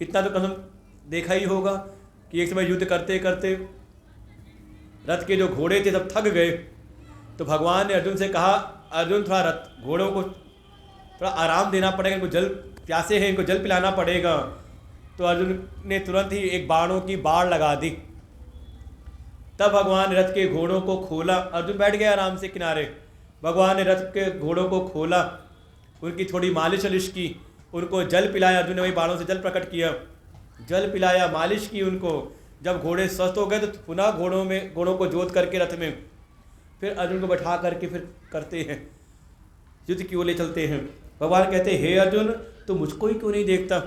इतना तो कसम देखा ही होगा कि एक समय युद्ध करते करते रथ के जो घोड़े थे सब थक गए, तो भगवान ने अर्जुन से कहा, अर्जुन थोड़ा घोड़ों को थोड़ा आराम देना पड़ेगा, इनको जल प्यासे हैं, इनको जल पिलाना पड़ेगा। तो अर्जुन ने तुरंत ही एक बाणों की बाढ़ लगा दी। तब भगवान ने रथ के घोड़ों को खोला, अर्जुन बैठ गया आराम से किनारे। भगवान ने रथ के घोड़ों को खोला, उनकी थोड़ी मालिश वलिश की, उनको जल पिलाया। अर्जुन ने वही बाणों से जल प्रकट किया, जल पिलाया, मालिश की उनको। जब घोड़े स्वस्थ हो गए तो पुनः घोड़ों को जोत करके रथ में फिर अर्जुन को बैठा करके फिर करते हैं, युद्ध की ओर ले चलते हैं। भगवान कहते हैं, हे अर्जुन, तो मुझको ही क्यों नहीं देखता?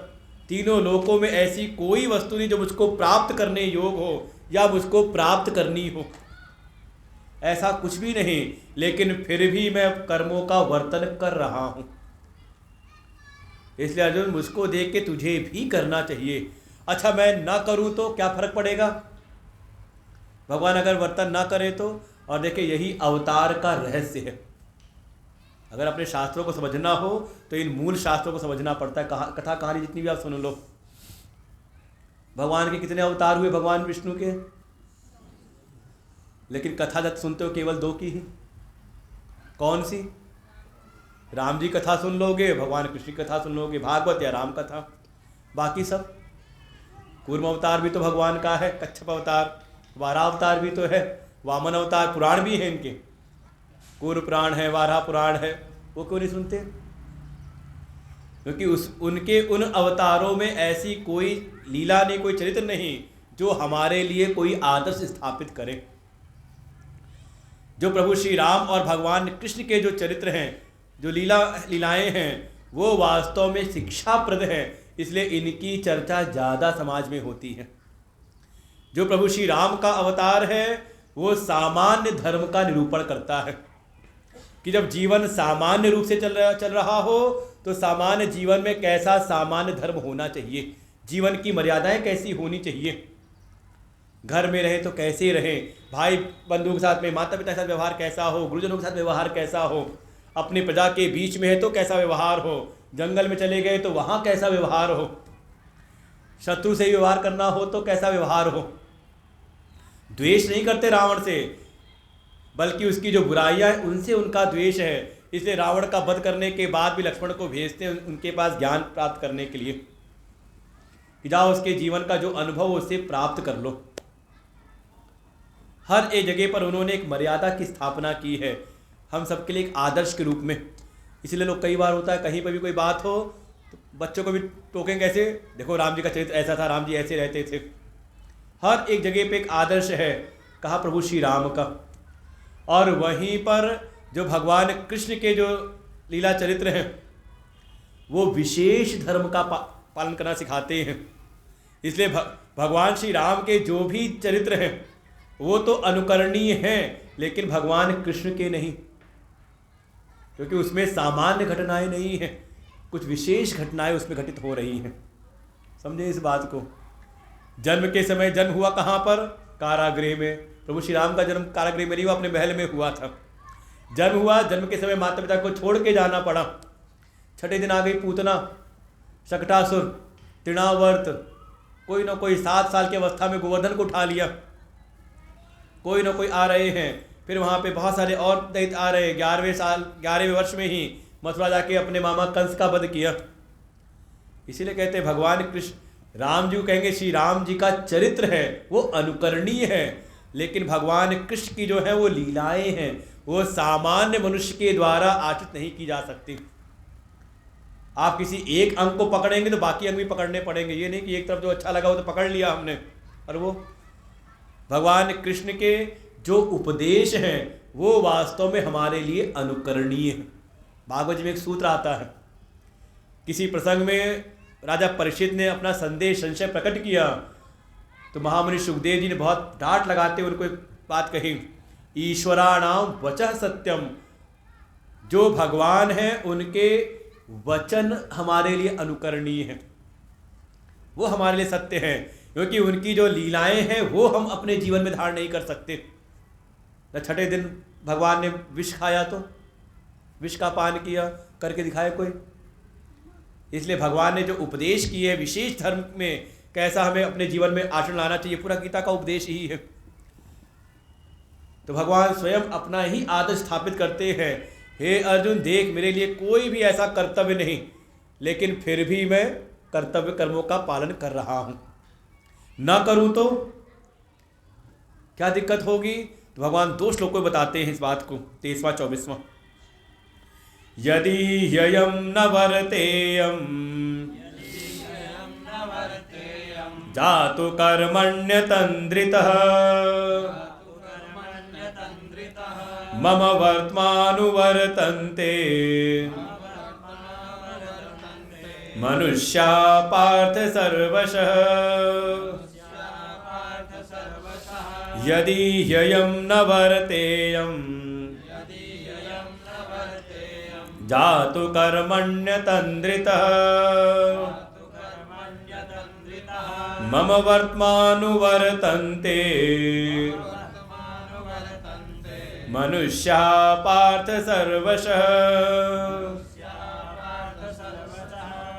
तीनों लोकों में ऐसी कोई वस्तु नहीं जो मुझको प्राप्त करने योग्य हो या मुझको प्राप्त करनी हो, ऐसा कुछ भी नहीं, लेकिन फिर भी मैं कर्मों का वर्तन कर रहा हूं। इसलिए अर्जुन, मुझको देख के तुझे भी करना चाहिए। अच्छा, मैं ना करूं तो क्या फर्क पड़ेगा? भगवान अगर वर्तन ना करे तो, और देखिए यही अवतार का रहस्य है। अगर अपने शास्त्रों को समझना हो तो इन मूल शास्त्रों को समझना पड़ता है। कथा कहानी जितनी भी आप सुन लो, भगवान के कितने अवतार हुए भगवान विष्णु के, लेकिन कथा जब सुनते हो केवल 2 की ही। कौन सी? राम जी कथा सुन लोगे, भगवान कृष्ण की कथा सुन लोगे, भागवत या राम कथा। बाकी सब कूर्म अवतार भी तो भगवान का है, कच्छप अवतार, वाराह अवतार भी तो है, वामन अवतार, पुराण भी हैं इनके, कूर्म पुराण है, वाराह पुराण है। वो क्यों नहीं सुनते? क्योंकि उनके उन अवतारों में ऐसी कोई लीला नहीं, कोई चरित्र नहीं जो हमारे लिए कोई आदर्श स्थापित करे। जो प्रभु श्री राम और भगवान कृष्ण के जो चरित्र हैं, जो लीलाएं हैं, वो वास्तव में शिक्षाप्रद हैं, इसलिए इनकी चर्चा ज़्यादा समाज में होती है। जो प्रभु श्री राम का अवतार है वो सामान्य धर्म का निरूपण करता है कि जब जीवन सामान्य रूप से चल रहा हो तो सामान्य जीवन में कैसा सामान्य धर्म होना चाहिए, जीवन की मर्यादाएं कैसी होनी चाहिए, घर में रहें तो कैसे रहें, भाई बंधु के साथ में, माता पिता के साथ व्यवहार कैसा हो, गुरुजनों के साथ व्यवहार कैसा हो, अपनी प्रजा के बीच में है तो कैसा व्यवहार हो, जंगल में चले गए तो वहाँ कैसा व्यवहार हो, शत्रु से ही व्यवहार करना हो तो कैसा व्यवहार हो। द्वेष नहीं करते रावण से, बल्कि उसकी जो बुराइयां हैं उनसे उनका द्वेष है। इसलिए रावण का वध करने के बाद भी लक्ष्मण को भेजते हैं उनके पास ज्ञान प्राप्त करने के लिए कि जाओ उसके जीवन का जो अनुभव उससे प्राप्त कर लो। हर एक जगह पर उन्होंने एक मर्यादा की स्थापना की है, हम सबके लिए एक आदर्श के रूप में। इसलिए लोग कई बार होता है कहीं पर भी कोई बात हो तो बच्चों को भी टोकेंगे कैसे, देखो राम जी का चरित्र ऐसा था, राम जी ऐसे रहते थे। हर एक जगह पे एक आदर्श है, कहा प्रभु श्री राम का। और वहीं पर जो भगवान कृष्ण के जो लीला चरित्र हैं वो विशेष धर्म का पालन करना सिखाते हैं। इसलिए भगवान श्री राम के जो भी चरित्र हैं वो तो अनुकरणीय हैं, लेकिन भगवान कृष्ण के नहीं, क्योंकि उसमें सामान्य घटनाएं नहीं हैं, कुछ विशेष घटनाएं उसमें घटित हो रही हैं। समझे इस बात को। जन्म के समय जन्म हुआ कहाँ पर? कारागृह में। प्रभु श्री राम का जन्म कारागृह में नहीं हुआ, अपने महल में हुआ था। जन्म हुआ, जन्म के समय माता पिता को छोड़ के जाना पड़ा। छठे दिन आ गई पूतना, शकटासुर, तृणावर्त, कोई ना कोई 7 साल की अवस्था में गोवर्धन को उठा लिया, कोई ना कोई आ रहे हैं। फिर वहाँ पे बहुत सारे और दैत्य आ रहे। 11वें वर्ष में ही मथुरा जाके अपने मामा कंस का वध किया। इसीलिए कहते हैं भगवान कृष्ण राम जी को कहेंगे श्री राम जी का चरित्र है वो अनुकरणीय है, लेकिन भगवान कृष्ण की जो है वो लीलाएं हैं वो सामान्य मनुष्य के द्वारा आचित नहीं की जा सकती। आप किसी एक अंग को पकड़ेंगे तो बाकी अंग भी पकड़ने पड़ेंगे। ये नहीं कि एक तरफ जो अच्छा लगा वो तो पकड़ लिया हमने। और वो भगवान कृष्ण के जो उपदेश हैं वो वास्तव में हमारे लिए अनुकरणीय है। भागवत में एक सूत्र आता है, किसी प्रसंग में राजा परीक्षित ने अपना संशय प्रकट किया तो महामुनि सुखदेव जी ने बहुत डांट लगाते उनको एक बात कही, ईश्वराणाम वचः सत्यम, जो भगवान हैं उनके वचन हमारे लिए अनुकरणीय हैं, वो हमारे लिए सत्य हैं, क्योंकि उनकी जो लीलाएं हैं वो हम अपने जीवन में धारण नहीं कर सकते। छठे दिन भगवान ने विष खाया तो विष का पान किया, करके दिखाए कोई? इसलिए भगवान ने जो उपदेश किए विशेष धर्म में कैसा हमें अपने जीवन में आचरण लाना चाहिए, पूरा गीता का उपदेश ही है। तो भगवान स्वयं अपना ही आदर्श स्थापित करते हैं। हे अर्जुन, देख मेरे लिए कोई भी ऐसा कर्तव्य नहीं, लेकिन फिर भी मैं कर्तव्य कर्मों का पालन कर रहा हूं। ना करूं तो क्या दिक्कत होगी? तो भगवान 2 श्लोकों में बताते हैं इस बात को, 23वां 24वां। यदि ह्ययं न वर्तेयं जातु कर्मण्यतन्द्रितः मम वर्त्मानुवर्तन्ते मनुष्या पार्थ सर्वशः। यदि ह्ययं न वर्तेयं जातु कर्मण्यतन्द्रितः मम वर्त्मानुवर्तन्ते मनुष्या पार्थ सर्वशः।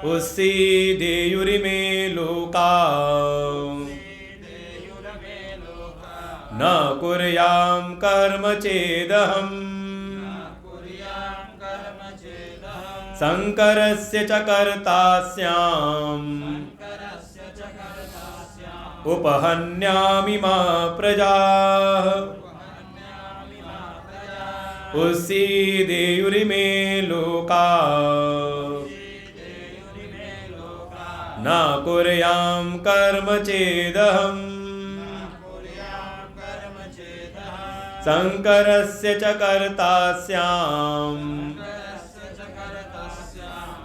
उस्सीदेयुरिमे लोका न कुर्यां कर्म चेदहम् शंकरस्य च कर्ता स्याम् उपहन्यामि मा प्रजाः। उस्सीदेयुरिमे लोका न कुर्यां कर्म चेदहम् शंकरस्य च कर्ता स्याम्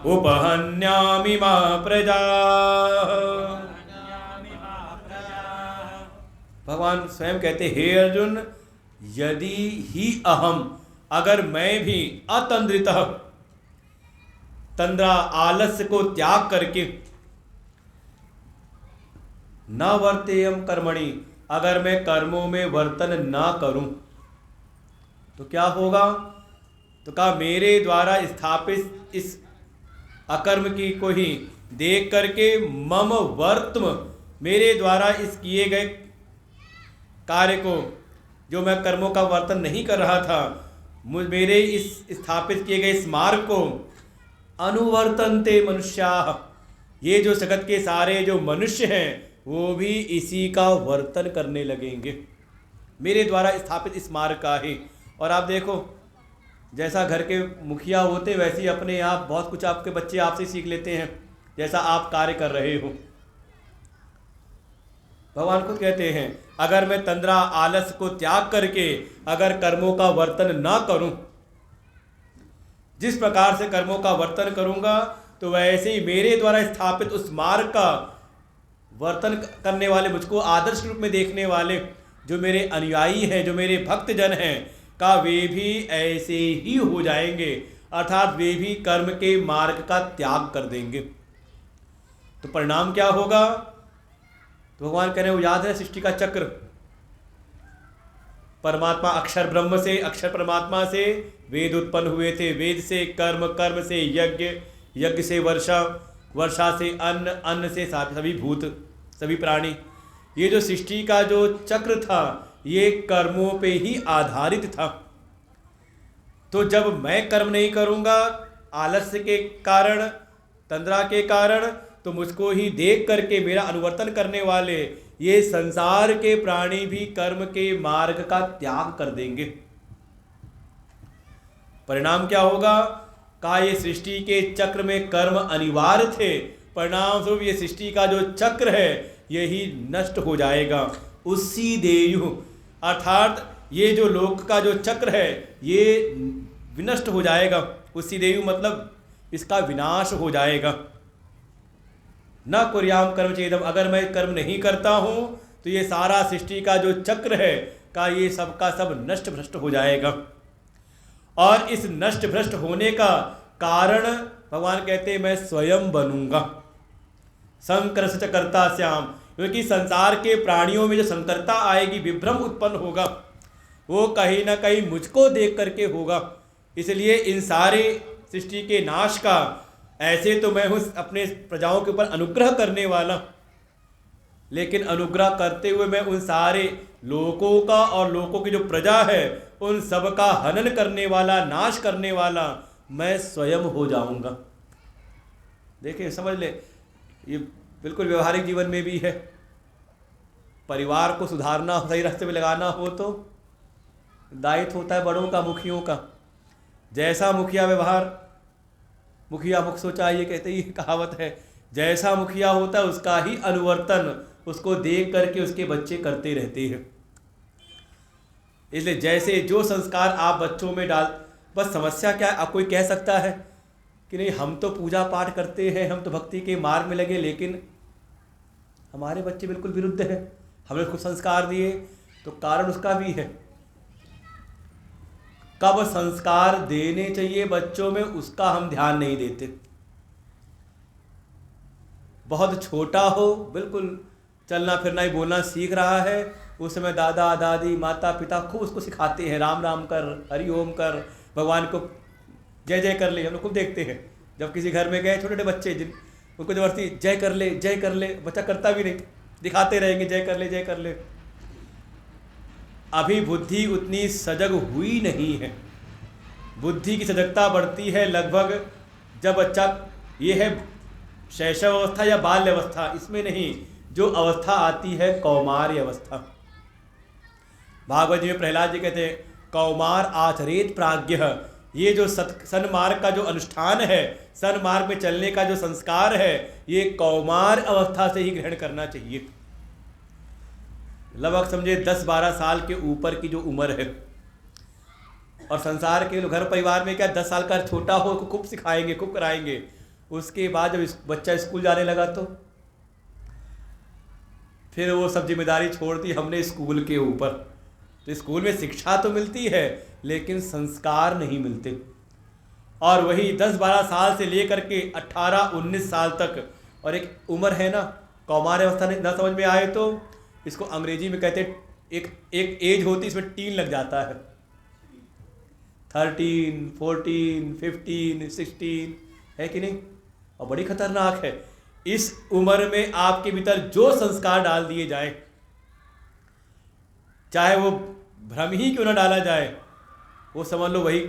उपहन्यामि मा प्रजाः। भगवान स्वयं कहते, हे अर्जुन, यदि ही अहम, अगर मैं भी अतंद्रितः, तंद्रा आलस्य को त्याग करके, न वर्तेयम कर्मणि, अगर मैं कर्मों में वर्तन ना करूं तो क्या होगा? तो कहा मेरे द्वारा स्थापित इस अकर्म की को ही देख करके मम वर्त्म, मेरे द्वारा इस किए गए कार्य को, जो मैं कर्मों का वर्तन नहीं कर रहा था, मेरे इस स्थापित किए गए इस मार्ग को अनुवर्तन्ते मनुष्याः, ये जो जगत के सारे जो मनुष्य हैं वो भी इसी का वर्तन करने लगेंगे, मेरे द्वारा स्थापित इस मार्ग का ही। और आप देखो, जैसा घर के मुखिया होते वैसे ही अपने आप बहुत कुछ आपके बच्चे आपसे सीख लेते हैं, जैसा आप कार्य कर रहे हो। भगवान खुद कहते हैं, अगर मैं तंद्रा आलस को त्याग करके अगर कर्मों का वर्तन ना करूं, जिस प्रकार से कर्मों का वर्तन करूंगा, तो वैसे ही मेरे द्वारा स्थापित उस मार्ग का वर्तन करने वाले, मुझको आदर्श रूप में देखने वाले जो मेरे अनुयायी हैं, जो मेरे भक्तजन हैं, का वे भी ऐसे ही हो जाएंगे, अर्थात वे भी कर्म के मार्ग का त्याग कर देंगे। तो परिणाम क्या होगा? तो भगवान कह रहे हैं, वो याद है सृष्टि का चक्र, परमात्मा अक्षर ब्रह्म से, अक्षर परमात्मा से वेद उत्पन्न हुए थे, वेद से कर्म, कर्म से यज्ञ, यज्ञ से वर्षा, वर्षा से अन्न, अन्न से सभी भूत, सभी प्राणी। ये जो सृष्टि का जो चक्र था ये कर्मों पे ही आधारित था। तो जब मैं कर्म नहीं करूँगा आलस्य के कारण, तंद्रा के कारण, तो मुझको ही देख करके मेरा अनुवर्तन करने वाले ये संसार के प्राणी भी कर्म के मार्ग का त्याग कर देंगे। परिणाम क्या होगा? का ये सृष्टि के चक्र में कर्म अनिवार्य थे, परिणाम स्वरूप ये सृष्टि का जो चक्र है यही नष्ट हो जाएगा। उसी देयु, अर्थात ये जो लोक का जो चक्र है ये विनष्ट हो जाएगा। उसी देयु मतलब इसका विनाश हो जाएगा। न कुर्याम कर्म चेदम, अगर मैं कर्म नहीं करता हूँ तो ये सारा सृष्टि का जो चक्र है का ये सब का सब नष्ट भ्रष्ट हो जाएगा। और इस नष्ट भ्रष्ट होने का कारण भगवान कहते हैं मैं स्वयं बनूंगा। संकर्ष च कर्ता श्याम, क्योंकि संसार के प्राणियों में जो संकरता आएगी, विभ्रम उत्पन्न होगा, वो कहीं ना कहीं मुझको देख करके होगा। इसलिए इन सारे सृष्टि के नाश का ऐसे तो मैं हूँ अपने प्रजाओं के ऊपर अनुग्रह करने वाला, लेकिन अनुग्रह करते हुए मैं उन सारे लोकों का और लोकों की जो प्रजा है उन सब का हनन करने वाला, नाश करने वाला मैं स्वयं हो जाऊंगा। देखिए, समझ ले, ये बिल्कुल व्यवहारिक जीवन में भी है। परिवार को सुधारना, सही रास्ते में लगाना हो तो दायित्व होता है बड़ों का, मुखियों का। जैसा मुखिया व्यवहार, मुखिया मुख सोचा, ये कहते ही कहावत है, जैसा मुखिया होता है उसका ही अनुवर्तन उसको देख करके उसके बच्चे करते रहते हैं। इसलिए जैसे जो संस्कार आप बच्चों में डाल, बस समस्या क्या है, आप कोई कह सकता है कि नहीं हम तो पूजा पाठ करते हैं, हम तो भक्ति के मार्ग में लगे, लेकिन हमारे बच्चे बिल्कुल विरुद्ध है, हमने उसको संस्कार दिए। तो कारण उसका भी है, कब संस्कार देने चाहिए बच्चों में उसका हम ध्यान नहीं देते। बहुत छोटा हो, बिल्कुल चलना फिरना ही बोलना सीख रहा है, उस समय दादा दादी माता पिता खूब उसको सिखाते हैं, राम राम कर, हरि ओम कर, भगवान को जय जय कर ले। हम लोग खूब देखते हैं जब किसी घर में गए, छोटे छोटे बच्चे जिन उनको जबरदस्ती जय कर ले जय कर ले, बच्चा करता भी नहीं, दिखाते रहेंगे जय कर ले जय कर ले। अभी बुद्धि उतनी सजग हुई नहीं है। बुद्धि की सजगता बढ़ती है लगभग जब बच्चा, ये है शैशव अवस्था या बाल्य अवस्था, इसमें नहीं, जो अवस्था आती है कौमार्य अवस्था। भागवत जी में प्रहलाद जी कहते हैं कौमार आचरेत प्राज्ञः, ये जो सन्मार्ग का जो अनुष्ठान है, सन्मार्ग में चलने का जो संस्कार है, ये कौमार अवस्था से ही ग्रहण करना चाहिए। लगभग समझे 10-12 साल के ऊपर की जो उम्र है। और संसार के घर परिवार में क्या 10 साल का छोटा हो तो खूब सिखाएंगे, खूब कराएंगे, उसके बाद जब बच्चा स्कूल जाने लगा तो फिर वो सब जिम्मेदारी छोड़ दी हमने स्कूल के ऊपर। तो स्कूल में शिक्षा तो मिलती है लेकिन संस्कार नहीं मिलते। और वही 10-12 साल से लेकर के 18-19 साल तक, और एक उम्र है ना कौमार अवस्था, ना समझ में आए तो इसको अंग्रेजी में कहते एक एज होती, इसमें टीन लग जाता है, 13, 14, 15, 16, है कि नहीं, और बड़ी खतरनाक है। इस उम्र में आपके भीतर जो संस्कार डाल दिए जाए, चाहे वो भ्रम ही क्यों ना डाला जाए, वो समझ लो वही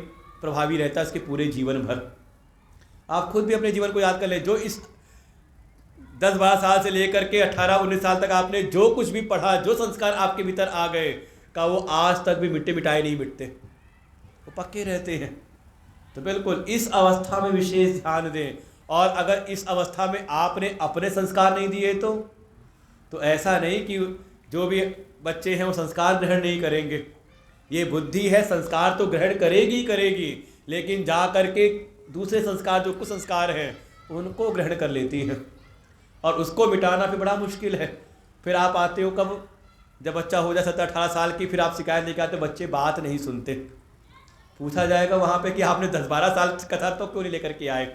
प्रभावी रहता है इसके पूरे जीवन भर। आप खुद भी अपने जीवन को याद कर ले, जो इस 10-12 साल से लेकर के 18-19 साल तक आपने जो कुछ भी पढ़ा, जो संस्कार आपके भीतर आ गए, का वो आज तक भी मिट्टे मिटाए नहीं मिटते, वो पक्के रहते हैं। तो बिल्कुल इस अवस्था में विशेष ध्यान दें। और अगर इस अवस्था में आपने अपने संस्कार नहीं दिए तो ऐसा नहीं कि जो भी बच्चे हैं वो संस्कार ग्रहण नहीं करेंगे। ये बुद्धि है, संस्कार तो ग्रहण करेगी ही करेगी, लेकिन जा करके दूसरे संस्कार जो कुछ संस्कार हैं उनको ग्रहण कर लेती हैं, और उसको मिटाना फिर बड़ा मुश्किल है। फिर आप आते हो कब, जब बच्चा हो जाए 17-18 साल की, फिर आप शिकायत लेके आते, बच्चे बात नहीं सुनते। पूछा जाएगा वहाँ पे कि आपने 10-12 साल कथा तो क्यों नहीं लेकर के आए।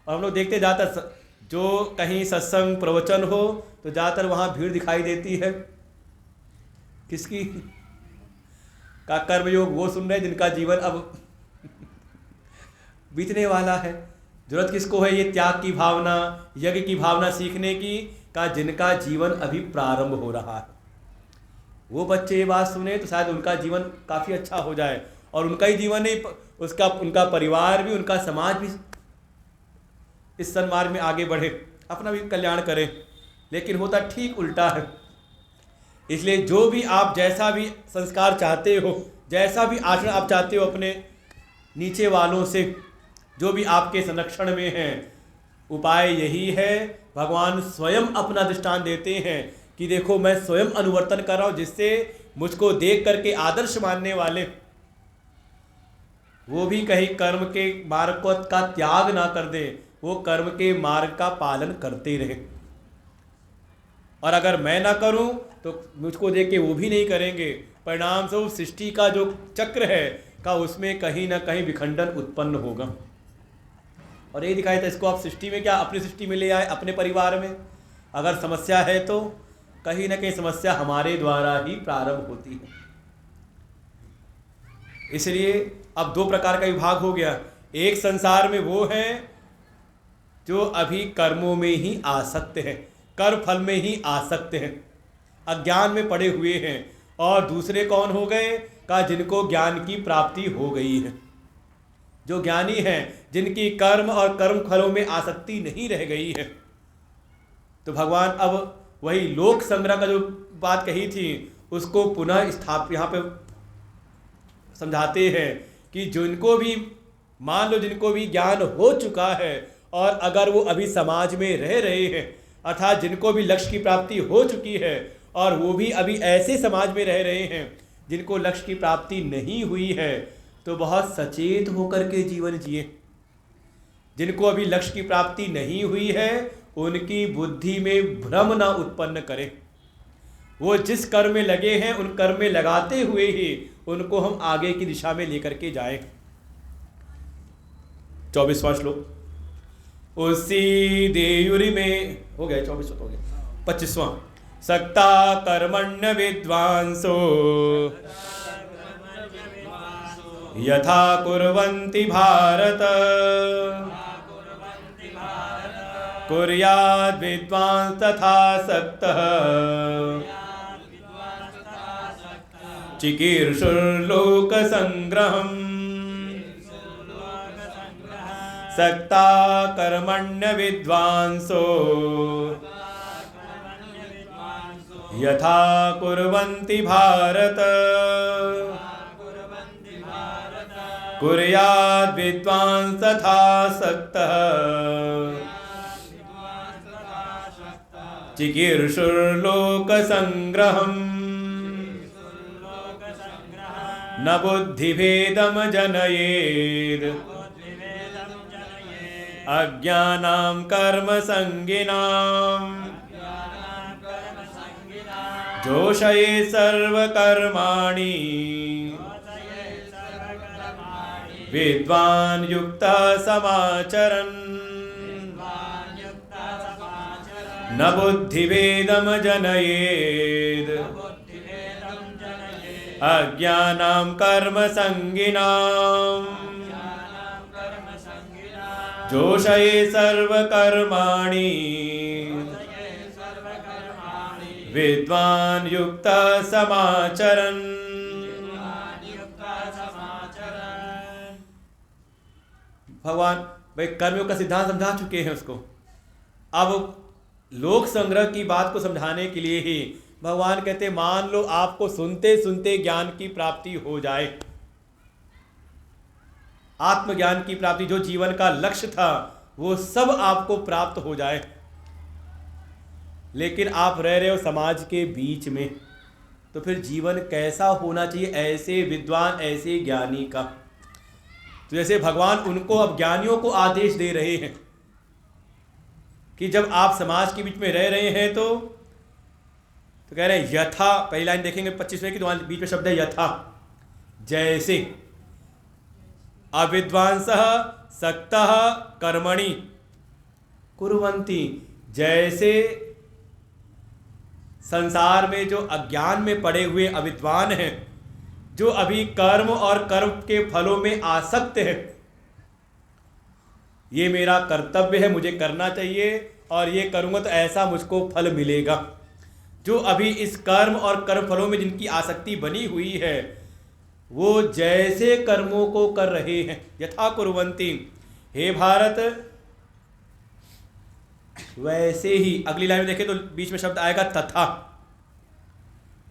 और हम लोग देखते ज़्यादातर जो कहीं सत्संग प्रवचन हो तो ज़्यादातर वहाँ भीड़ दिखाई देती है किसकी, का कर्मयोग वो सुन रहे हैं जिनका जीवन अब बीतने वाला है। जरूरत किसको है, ये त्याग की भावना, यज्ञ की भावना सीखने की, का जिनका जीवन अभी प्रारंभ हो रहा है। वो बच्चे ये बात सुने तो शायद उनका जीवन काफ़ी अच्छा हो जाए, और उनका ही जीवन नहीं, उसका उनका परिवार भी, उनका समाज भी इस सन्मार्ग में आगे बढ़े, अपना भी कल्याण करें। लेकिन होता ठीक उल्टा है। इसलिए जो भी आप जैसा भी संस्कार चाहते हो, जैसा भी आचरण आप चाहते हो अपने नीचे वालों से, जो भी आपके संरक्षण में हैं, उपाय यही है। भगवान स्वयं अपना दृष्टांत देते हैं कि देखो मैं स्वयं अनुवर्तन कर रहा हूँ, जिससे मुझको देख करके आदर्श मानने वाले वो भी कहीं कर्म के मार्ग का त्याग ना कर दे, वो कर्म के मार्ग का पालन करते रहे। और अगर मैं ना करूं तो मुझको देख के वो भी नहीं करेंगे। परिणाम से सृष्टि का जो चक्र है का उसमें कहीं ना कहीं विखंडन उत्पन्न होगा। और ये दिखाई था, इसको आप सृष्टि में क्या अपनी सृष्टि में ले आए, अपने परिवार में। अगर समस्या है तो कहीं ना कहीं समस्या हमारे द्वारा ही प्रारंभ होती है। इसलिए अब 2 प्रकार का विभाग हो गया। एक संसार में वो है जो अभी कर्मों में ही आसक्त हैं, कर्म फल में ही आसक्त हैं, अज्ञान में पड़े हुए हैं। और दूसरे कौन हो गए? का जिनको ज्ञान की प्राप्ति हो गई है, जो ज्ञानी हैं, जिनकी कर्म और कर्म फलों में आसक्ति नहीं रह गई है। तो भगवान अब वही लोक संग्रह का जो बात कही थी उसको पुनः यहाँ पे समझाते हैं कि जिनको भी, मान लो जिनको भी ज्ञान हो चुका है और अगर वो अभी समाज में रह रहे हैं, अर्थात जिनको भी लक्ष्य की प्राप्ति हो चुकी है और वो भी अभी ऐसे समाज में रह रहे हैं जिनको लक्ष्य की प्राप्ति नहीं हुई है, तो बहुत सचेत होकर के जीवन जिए। जिनको अभी लक्ष्य की प्राप्ति नहीं हुई है उनकी बुद्धि में भ्रम न उत्पन्न करें। वो जिस कर्म में लगे हैं उन कर्म में लगाते हुए ही उनको हम आगे की दिशा में लेकर के जाएं। 24वां श्लोक। उसी देयुरी में हो गया, 24वां हो गया। 25वां। सक्ता कर्मण्य विद्वांसो यथा कुर्वन्ति भारत कुर्याद् विद्वांस तथा सक्तः चिकीर्षुर्लोक संग्रहम्। सक्ता कर्मण्य विद्वांसो यथा कुर्वन्ति भारत कुर्याद् विद्वांस तथा सक्तः चिकीर्षुर्लोक संग्रहम्। न बुद्धिभेदम जनयेत् अज्ञानां कर्म संगिनाम् जोषये सर्वकर्माणि विद्वान् युक्तः समाचरन्। न बुद्धिभेदम जनयेत् अज्ञानां कर्म संगिनाम् जोषये सर्वकर्माणि विद्वान् युक्तः समाचरन्। भगवान भाई कर्मयोग का सिद्धांत समझा चुके हैं उसको। अब लोक संग्रह की बात को समझाने के लिए ही भगवान कहते, मान लो आपको सुनते सुनते ज्ञान की प्राप्ति हो जाए, आत्मज्ञान की प्राप्ति, जो जीवन का लक्ष्य था वो सब आपको प्राप्त हो जाए, लेकिन आप रह रहे हो समाज के बीच में, तो फिर जीवन कैसा होना चाहिए ऐसे विद्वान, ऐसे ज्ञानी का? तो जैसे भगवान उनको, अब ज्ञानियों को आदेश दे रहे हैं कि जब आप समाज के बीच में रह रहे हैं तो कह रहे हैं यथा, पहली लाइन देखेंगे 25वें की, तो वहां बीच में शब्द है यथा, जैसे। अविद्वांसः सक्तः कर्मणि कुर्वन्ति, जैसे संसार में जो अज्ञान में पड़े हुए अविद्वान हैं, जो अभी कर्म और कर्म के फलों में आसक्त है, ये मेरा कर्तव्य है, मुझे करना चाहिए और ये करूँगा तो ऐसा मुझको फल मिलेगा। जो अभी इस कर्म और कर्म फलों में जिनकी आसक्ति बनी हुई है वो जैसे कर्मों को कर रहे हैं, यथा कुर्वन्ति, हे भारत वैसे ही। अगली लाइन में देखें तो बीच में शब्द आएगा तथा,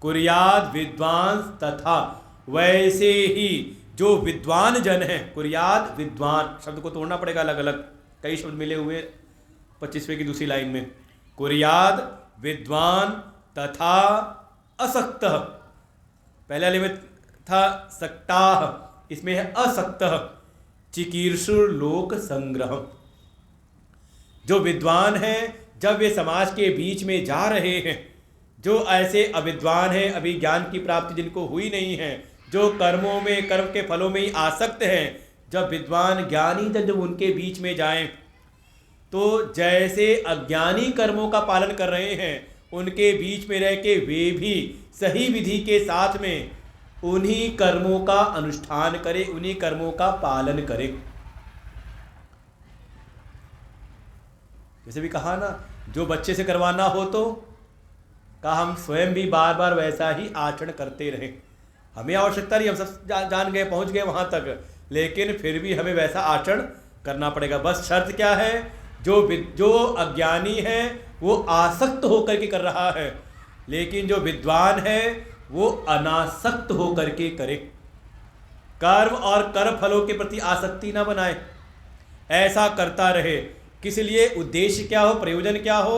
कुर्याद् विद्वांस तथा, वैसे ही जो विद्वान जन हैं, कुर्याद् विद्वान शब्द को तोड़ना पड़ेगा, अलग अलग कई शब्द मिले हुए 25वें की दूसरी लाइन में। कुर्याद् विद्वान तथा असक्तः, पहले वाले में था सक्ताः, इसमें है असक्तः, चिकीर्षुर लोक संग्रह। जो विद्वान हैं जब वे समाज के बीच में जा रहे हैं, जो ऐसे अविद्वान हैं, अभी ज्ञान की प्राप्ति जिनको हुई नहीं है, जो कर्मों में, कर्म के फलों में ही आसक्त हैं, जब विद्वान ज्ञानी जब उनके बीच में जाएं तो जैसे अज्ञानी कर्मों का पालन कर रहे हैं उनके बीच में रह के वे भी सही विधि के साथ में उन्हीं कर्मों का अनुष्ठान करें, उन्हीं कर्मों का पालन करें। जैसे भी कहा ना, जो बच्चे से करवाना हो तो कहा हम स्वयं भी बार बार वैसा ही आचरण करते रहें। हमें आवश्यकता नहीं, हम सब जान गए, पहुंच गए वहां तक, लेकिन फिर भी हमें वैसा आचरण करना पड़ेगा। बस शर्त क्या है, जो अज्ञानी है वो आसक्त होकर के कर रहा है, लेकिन जो विद्वान है वो अनासक्त होकर के करे। कर्म और कर्म फलों के प्रति आसक्ति ना बनाए, ऐसा करता रहे। किस लिए, उद्देश्य क्या हो, प्रयोजन क्या हो,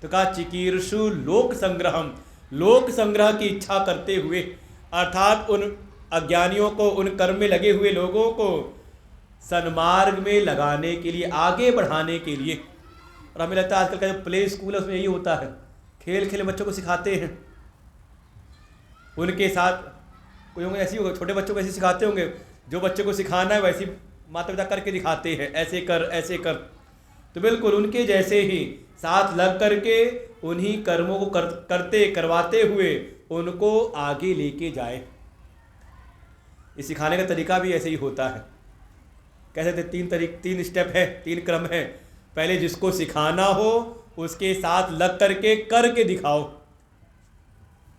तो कहा चिकीर्षु लोक संग्रहम, लोक संग्रह की इच्छा करते हुए, अर्थात उन अज्ञानियों को, उन कर्म में लगे हुए लोगों को सन्मार्ग में लगाने के लिए, आगे बढ़ाने के लिए। और हमें लगता है आजकल का जो प्ले स्कूल है उसमें यही होता है, खेल खेल बच्चों को सिखाते हैं। उनके साथ कोई होंगे ऐसी होगा, छोटे बच्चों को ऐसे सिखाते होंगे, जो बच्चों को सिखाना है वैसी माता पिता करके दिखाते हैं, ऐसे कर ऐसे कर। तो बिल्कुल उनके जैसे ही साथ लग करके उन्हीं कर्मों को करते करवाते हुए उनको आगे लेके जाए। इस सिखाने का तरीका भी ऐसे ही होता है। कैसे थे, तीन स्टेप है, 3 क्रम है। पहले जिसको सिखाना हो उसके साथ लग करके दिखाओ,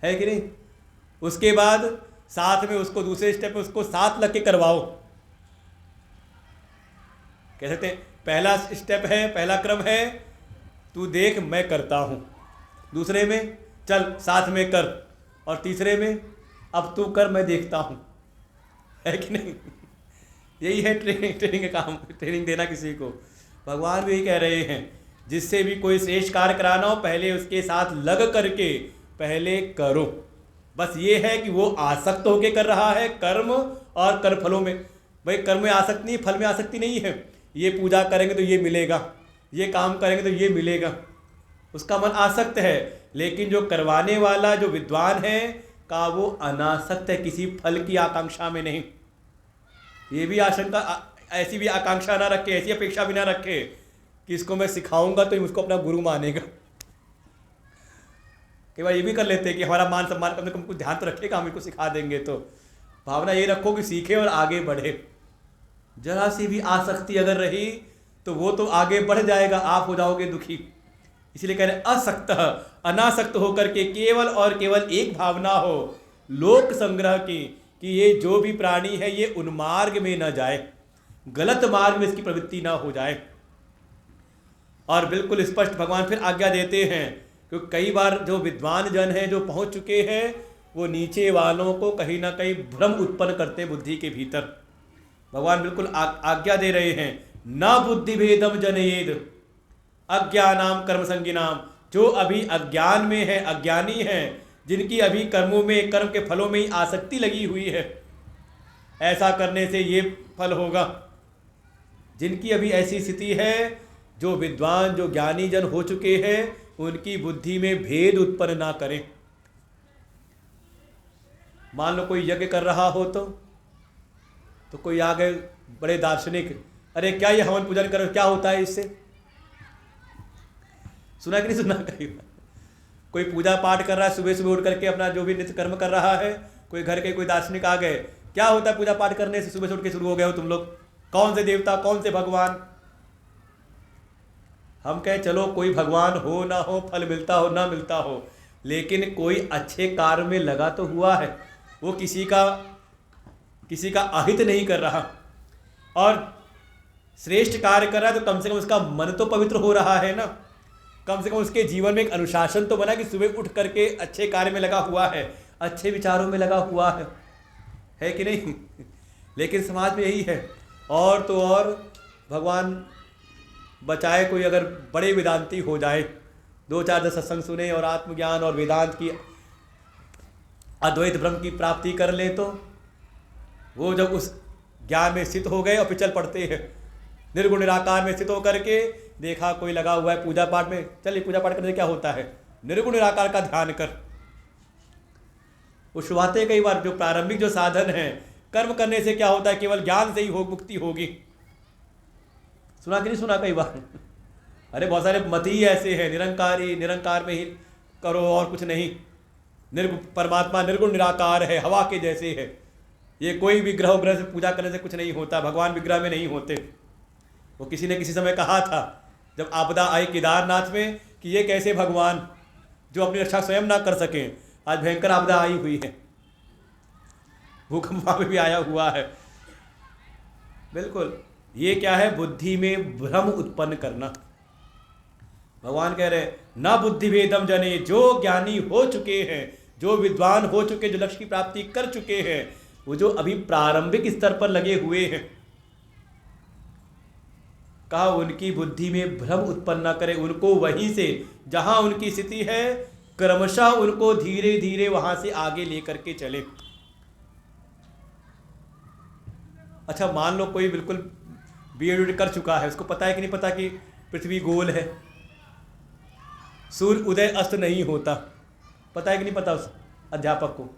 है कि नहीं। उसके बाद साथ में उसको दूसरे स्टेप में उसको साथ लग के करवाओ। कह सकते हैं पहला स्टेप है, पहला क्रम है, तू देख मैं करता हूँ। दूसरे में चल साथ में कर, और तीसरे में अब तू कर मैं देखता हूँ, है कि नहीं। यही है ट्रेनिंग का काम, ट्रेनिंग देना किसी को। भगवान भी यही कह रहे हैं, जिससे भी कोई श्रेष्ठ कार्य कराना हो पहले उसके साथ लग करके पहले करो। बस ये है कि वो आसक्त होके कर रहा है कर्म और कर्म फलों में। भाई कर्म में आसक्ति नहीं, फल में आसक्ति नहीं है। ये पूजा करेंगे तो ये मिलेगा, ये काम करेंगे तो ये मिलेगा, उसका मन आसक्त है। लेकिन जो करवाने वाला जो विद्वान है का वो अनासक्त है, किसी फल की आकांक्षा में नहीं। ये भी आशंका, ऐसी भी आकांक्षा ना रखे, ऐसी अपेक्षा भी ना रखे कि इसको मैं सिखाऊंगा तो उसको अपना गुरु मानेगा। कई बार ये भी कर लेते हैं कि हमारा मान सम्मान करने को कुछ ध्यान तो रखेगा, हम इसको सिखा देंगे। तो भावना ये रखो कि सीखे और आगे बढ़े। जरा सी भी आसक्ति अगर रही तो वो तो आगे बढ़ जाएगा, आप हो जाओगे दुखी। इसलिए कह रहे असक्त, अनासक्त होकर के केवल और केवल एक भावना हो लोक संग्रह की, कि ये जो भी प्राणी है ये उन्मार्ग में न जाए, गलत मार्ग में इसकी प्रवृत्ति ना हो जाए। और बिल्कुल स्पष्ट भगवान फिर आज्ञा देते हैं, क्योंकि कई बार जो विद्वान जन हैं जो पहुंच चुके हैं वो नीचे वालों को कहीं ना कहीं भ्रम उत्पन्न करते हैं बुद्धि के भीतर। भगवान बिल्कुल आज्ञा दे रहे हैं, न बुद्धि भेदम जनयेद अज्ञानाम कर्म संगिनाम। जो अभी अज्ञान में है, अज्ञानी है, जिनकी अभी कर्मों में, कर्म के फलों में ही आसक्ति लगी हुई है, ऐसा करने से ये फल होगा। जिनकी अभी ऐसी स्थिति है, जो विद्वान जो ज्ञानी जन हो चुके हैं, उनकी बुद्धि में भेद उत्पन्न ना करें। मान लो कोई यज्ञ कर रहा हो तो कोई आ गए बड़े दार्शनिक, अरे क्या ये हवन पूजन करो, क्या होता है इससे? सुना कि नहीं सुना? कहीं कोई पूजा पाठ कर रहा है, सुबह सुबह उठ करके अपना जो भी नित्य कर्म कर रहा है, कोई घर के कोई दार्शनिक आ गए, क्या होता है पूजा पाठ करने से? सुबह से उठ के शुरू हो गए हो तुम लोग, कौन से देवता, कौन से भगवान? हम कहें चलो कोई भगवान हो ना हो, फल मिलता हो ना मिलता हो, लेकिन कोई अच्छे कार्य में लगा तो हुआ है, वो किसी का अहित नहीं कर रहा, और श्रेष्ठ कार्य कर रहा है तो कम से कम उसका मन तो पवित्र हो रहा है ना। कम से कम उसके जीवन में एक अनुशासन तो बना कि सुबह उठ करके अच्छे कार्य में लगा हुआ है, अच्छे विचारों में लगा हुआ है कि नहीं? लेकिन समाज में यही है। और तो और भगवान बचाए, कोई अगर बड़े वेदांती हो जाए, 2-4 सत्संग सुने और आत्मज्ञान और वेदांत की अद्वैत ब्रह्म की प्राप्ति कर ले, तो वो जब उस ज्ञान में स्थित हो गए और फिर चल पड़ते हैं निर्गुण निराकार में स्थित होकर के। देखा कोई लगा हुआ है पूजा पाठ में, चलिए पूजा पाठ करने से क्या होता है, निर्गुण निराकार का ध्यान कर। वो शुरुआतें कई बार जो प्रारंभिक जो साधन है, कर्म करने से क्या होता है, केवल ज्ञान से ही मुक्ति होगी। सुना कि नहीं सुना कई बार? अरे बहुत सारे मत ही ऐसे हैं, निरंकारी, निरंकार में ही करो और कुछ नहीं, परमात्मा निर्गुण निराकार है, हवा के जैसे है। ये कोई विग्रह से पूजा करने से कुछ नहीं होता, भगवान विग्रह में नहीं होते। वो किसी ने किसी समय कहा था जब आपदा आई केदारनाथ में कि ये कैसे भगवान जो अपनी रक्षा स्वयं ना कर सकें, आज भयंकर आपदा आई हुई है, भूकंप वहाँ पे भी आया हुआ है। बिल्कुल, ये क्या है? बुद्धि में भ्रम उत्पन्न करना। भगवान कह रहे ना बुद्धि भेदम जने, जो ज्ञानी हो चुके हैं, जो विद्वान हो चुके, जो लक्ष्य की प्राप्ति कर चुके हैं, वो जो अभी प्रारंभिक स्तर पर लगे हुए हैं, कहा उनकी बुद्धि में भ्रम उत्पन्न न करे, उनको वहीं से जहां उनकी स्थिति है क्रमशः उनको धीरे धीरे वहां से आगे लेकर के चले। अच्छा, मान लो कोई बिल्कुल बीएड कर चुका है, उसको पता है कि नहीं पता कि पृथ्वी गोल है, सूर्य उदय अस्त नहीं होता, पता है कि नहीं पता उस अध्यापक को,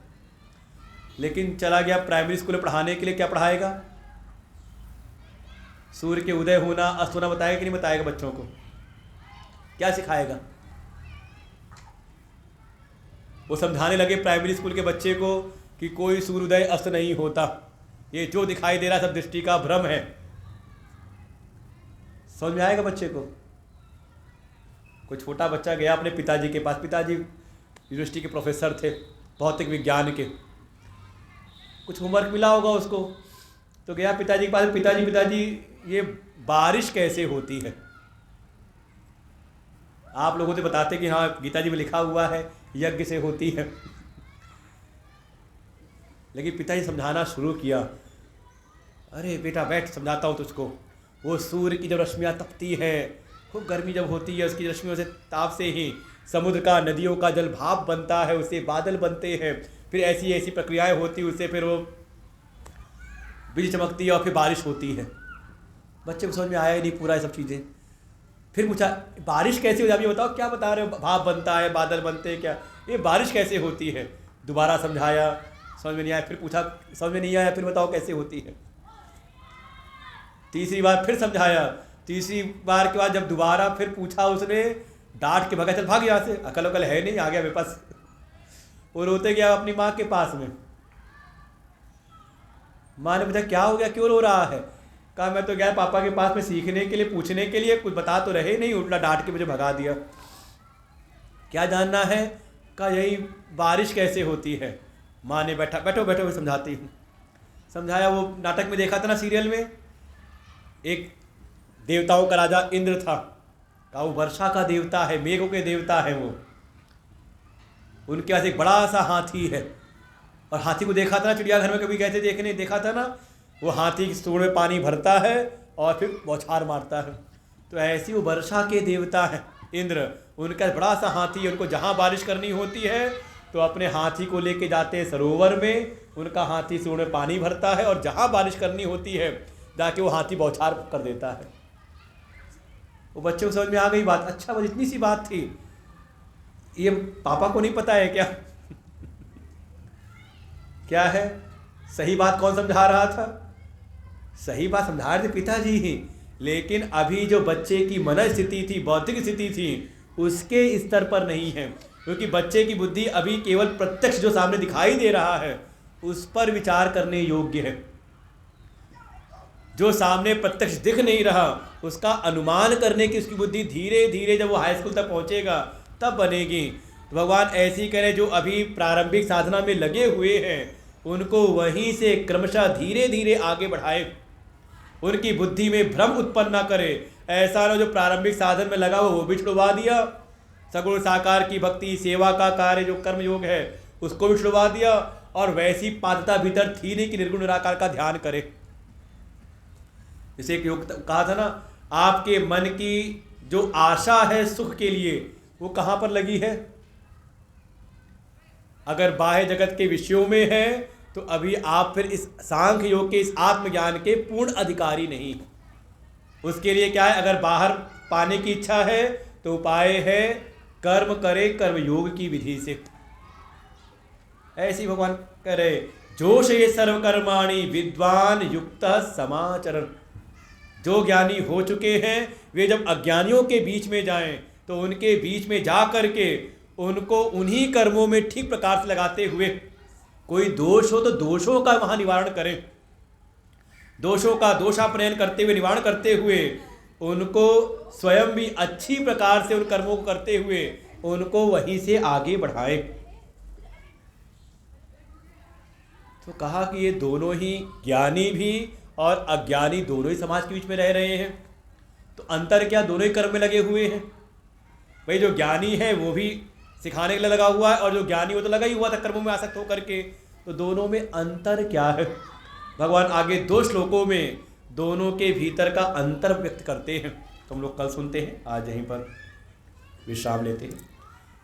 लेकिन चला गया प्राइमरी स्कूल में पढ़ाने के लिए, क्या पढ़ाएगा? सूर्य के उदय होना अस्त होना बताएगा कि नहीं बताएगा? बच्चों को क्या सिखाएगा? वो समझाने लगे प्राइमरी स्कूल के बच्चे को कि कोई सूर्योदय अस्त नहीं होता, ये जो दिखाई दे रहा सब दृष्टि का भ्रम है। समझ में आएगा बच्चे को? कोई छोटा बच्चा गया अपने पिताजी के पास, पिताजी यूनिवर्सिटी के प्रोफेसर थे भौतिक विज्ञान के, कुछ होमवर्क मिला होगा उसको, तो गया पिताजी के पास, पिताजी पिताजी ये बारिश कैसे होती है? आप लोगों से बताते कि हाँ गीता जी में लिखा हुआ है यज्ञ से होती है, लेकिन पिताजी समझाना शुरू किया, अरे बेटा बैठ समझाता हूँ तुझको, वो सूर्य की जब रश्मियाँ तपती है, खूब गर्मी जब होती है, उसकी रश्मियों से ताप से ही समुद्र का नदियों का जल भाप बनता है, उससे बादल बनते हैं, फिर ऐसी ऐसी प्रक्रियाएं होती, उससे फिर वो बिजली चमकती है और फिर बारिश होती है। बच्चे को समझ में आया ही नहीं पूरा ये सब चीज़ें। फिर पूछा बारिश कैसे होती है? आप ये बताओ क्या बता रहे हो, भाप बनता है, बादल बनते हैं, क्या ये बारिश कैसे होती है? दोबारा समझाया, समझ में नहीं आया, फिर पूछा समझ में नहीं आया, फिर बताओ कैसे होती है? तीसरी बार फिर समझाया, तीसरी बार के बाद जब दोबारा फिर पूछा उसने, डांट के भगा, चल भाग यहाँ से, अकल वकल है नहीं, आ गया मेरे पास। वो रोते गया अपनी माँ के पास में। माँ ने पूछा क्या हो गया, क्यों रो रहा है? कहा मैं तो गया पापा के पास में सीखने के लिए, पूछने के लिए, कुछ बता तो रहे नहीं, उल्टा डांट के मुझे भगा दिया। क्या जानना है? कहा यही बारिश कैसे होती है। माँ ने बैठो बैठो मैं समझाती हूँ। समझाया। वो नाटक में देखा था ना, सीरियल में, एक देवताओं का राजा इंद्र था, कहा वो वर्षा का देवता है, मेघों के देवता है वो। उनके पास एक बड़ा सा हाथी है, और हाथी को देखा था ना चिड़ियाघर में, कभी गए थे देखने, देखा था ना, वो हाथी की सूंड में पानी भरता है और फिर बौछार मारता है। तो ऐसी वो वर्षा के देवता हैं इंद्र, उनका बड़ा सा हाथी है, उनको जहाँ बारिश करनी होती है तो अपने हाथी को लेके जाते हैं सरोवर में, उनका हाथी सूंड में पानी भरता है, और जहाँ बारिश करनी होती है जाके वो हाथी बौछार कर देता है। वो बच्चे को समझ में आ गई बात, अच्छा बस इतनी सी बात थी, ये पापा को नहीं पता है क्या? क्या है सही बात? कौन समझा रहा था? सही बात समझा रहे थे पिताजी ही, लेकिन अभी जो बच्चे की मन स्थिति थी, बौद्धिक स्थिति थी, उसके स्तर पर नहीं है, क्योंकि बच्चे की बुद्धि अभी केवल प्रत्यक्ष जो सामने दिखाई दे रहा है उस पर विचार करने योग्य है। जो सामने प्रत्यक्ष दिख नहीं रहा उसका अनुमान करने की उसकी बुद्धि धीरे धीरे जब वो हाई स्कूल तक पहुंचेगा तब बनेगी। तो भगवान ऐसी करें, जो अभी प्रारंभिक साधना में लगे हुए हैं उनको वहीं से क्रमशः धीरे धीरे आगे बढ़ाए, उनकी बुद्धि में भ्रम उत्पन्न ना करे। ऐसा न जो प्रारंभिक साधन में लगा वो भी छुड़वा दिया, सगुण साकार की भक्ति सेवा का कार्य जो कर्म योग है उसको भी छुड़वा दिया, और वैसी पात्रता भीतर थी नहीं कि निर्गुण निराकार का ध्यान करे। जैसे एक योग कहा था ना, आपके मन की जो आशा है सुख के लिए वो कहाँ पर लगी है? अगर बाह्य जगत के विषयों में है तो अभी आप फिर इस सांख्य योग के, इस आत्मज्ञान के पूर्ण अधिकारी नहीं। उसके लिए क्या है, अगर बाहर पाने की इच्छा है तो उपाय है कर्म करे कर्म योग की विधि से। ऐसी भगवान कह रहे, जोश ये सर्वकर्माणि विद्वान युक्त समाचरण। जो ज्ञानी हो चुके हैं वे जब अज्ञानियों के बीच में जाएं तो उनके बीच में जा करके उनको उन्हीं कर्मों में ठीक प्रकार से लगाते हुए, कोई दोष हो तो दोषों का वहाँ निवारण करें, दोषों का दोषापनयन करते हुए, निवारण करते हुए उनको स्वयं भी अच्छी प्रकार से उन कर्मों को करते हुए उनको वहीं से आगे बढ़ाएं। तो कहा कि ये दोनों ही, ज्ञानी भी और अज्ञानी दोनों ही समाज के बीच में रह रहे हैं। तो अंतर क्या, दोनों ही कर्म में लगे हुए हैं। भाई जो ज्ञानी है वो भी सिखाने के लिए लगा हुआ है, और जो ज्ञानी वो तो लगा ही हुआ था कर्मों में आसक्त होकर के। तो दोनों में अंतर क्या है, भगवान आगे 2 श्लोकों में दोनों के भीतर का अंतर व्यक्त करते हैं। तो हम लोग कल सुनते हैं, आज यहीं पर विश्राम लेते हैं।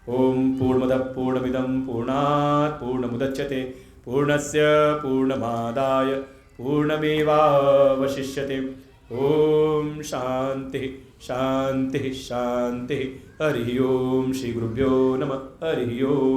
ओम पूर्णमदः पूर्णमिदं पूर्णात् पूर्णमुदच्यते पूर्णस्य पूर्णमादाय पूर्णमेवावशिष्यते। ओम शांति शांति शांति। हरि ओम। श्री गुरुभ्यो नमः। हरि ओम।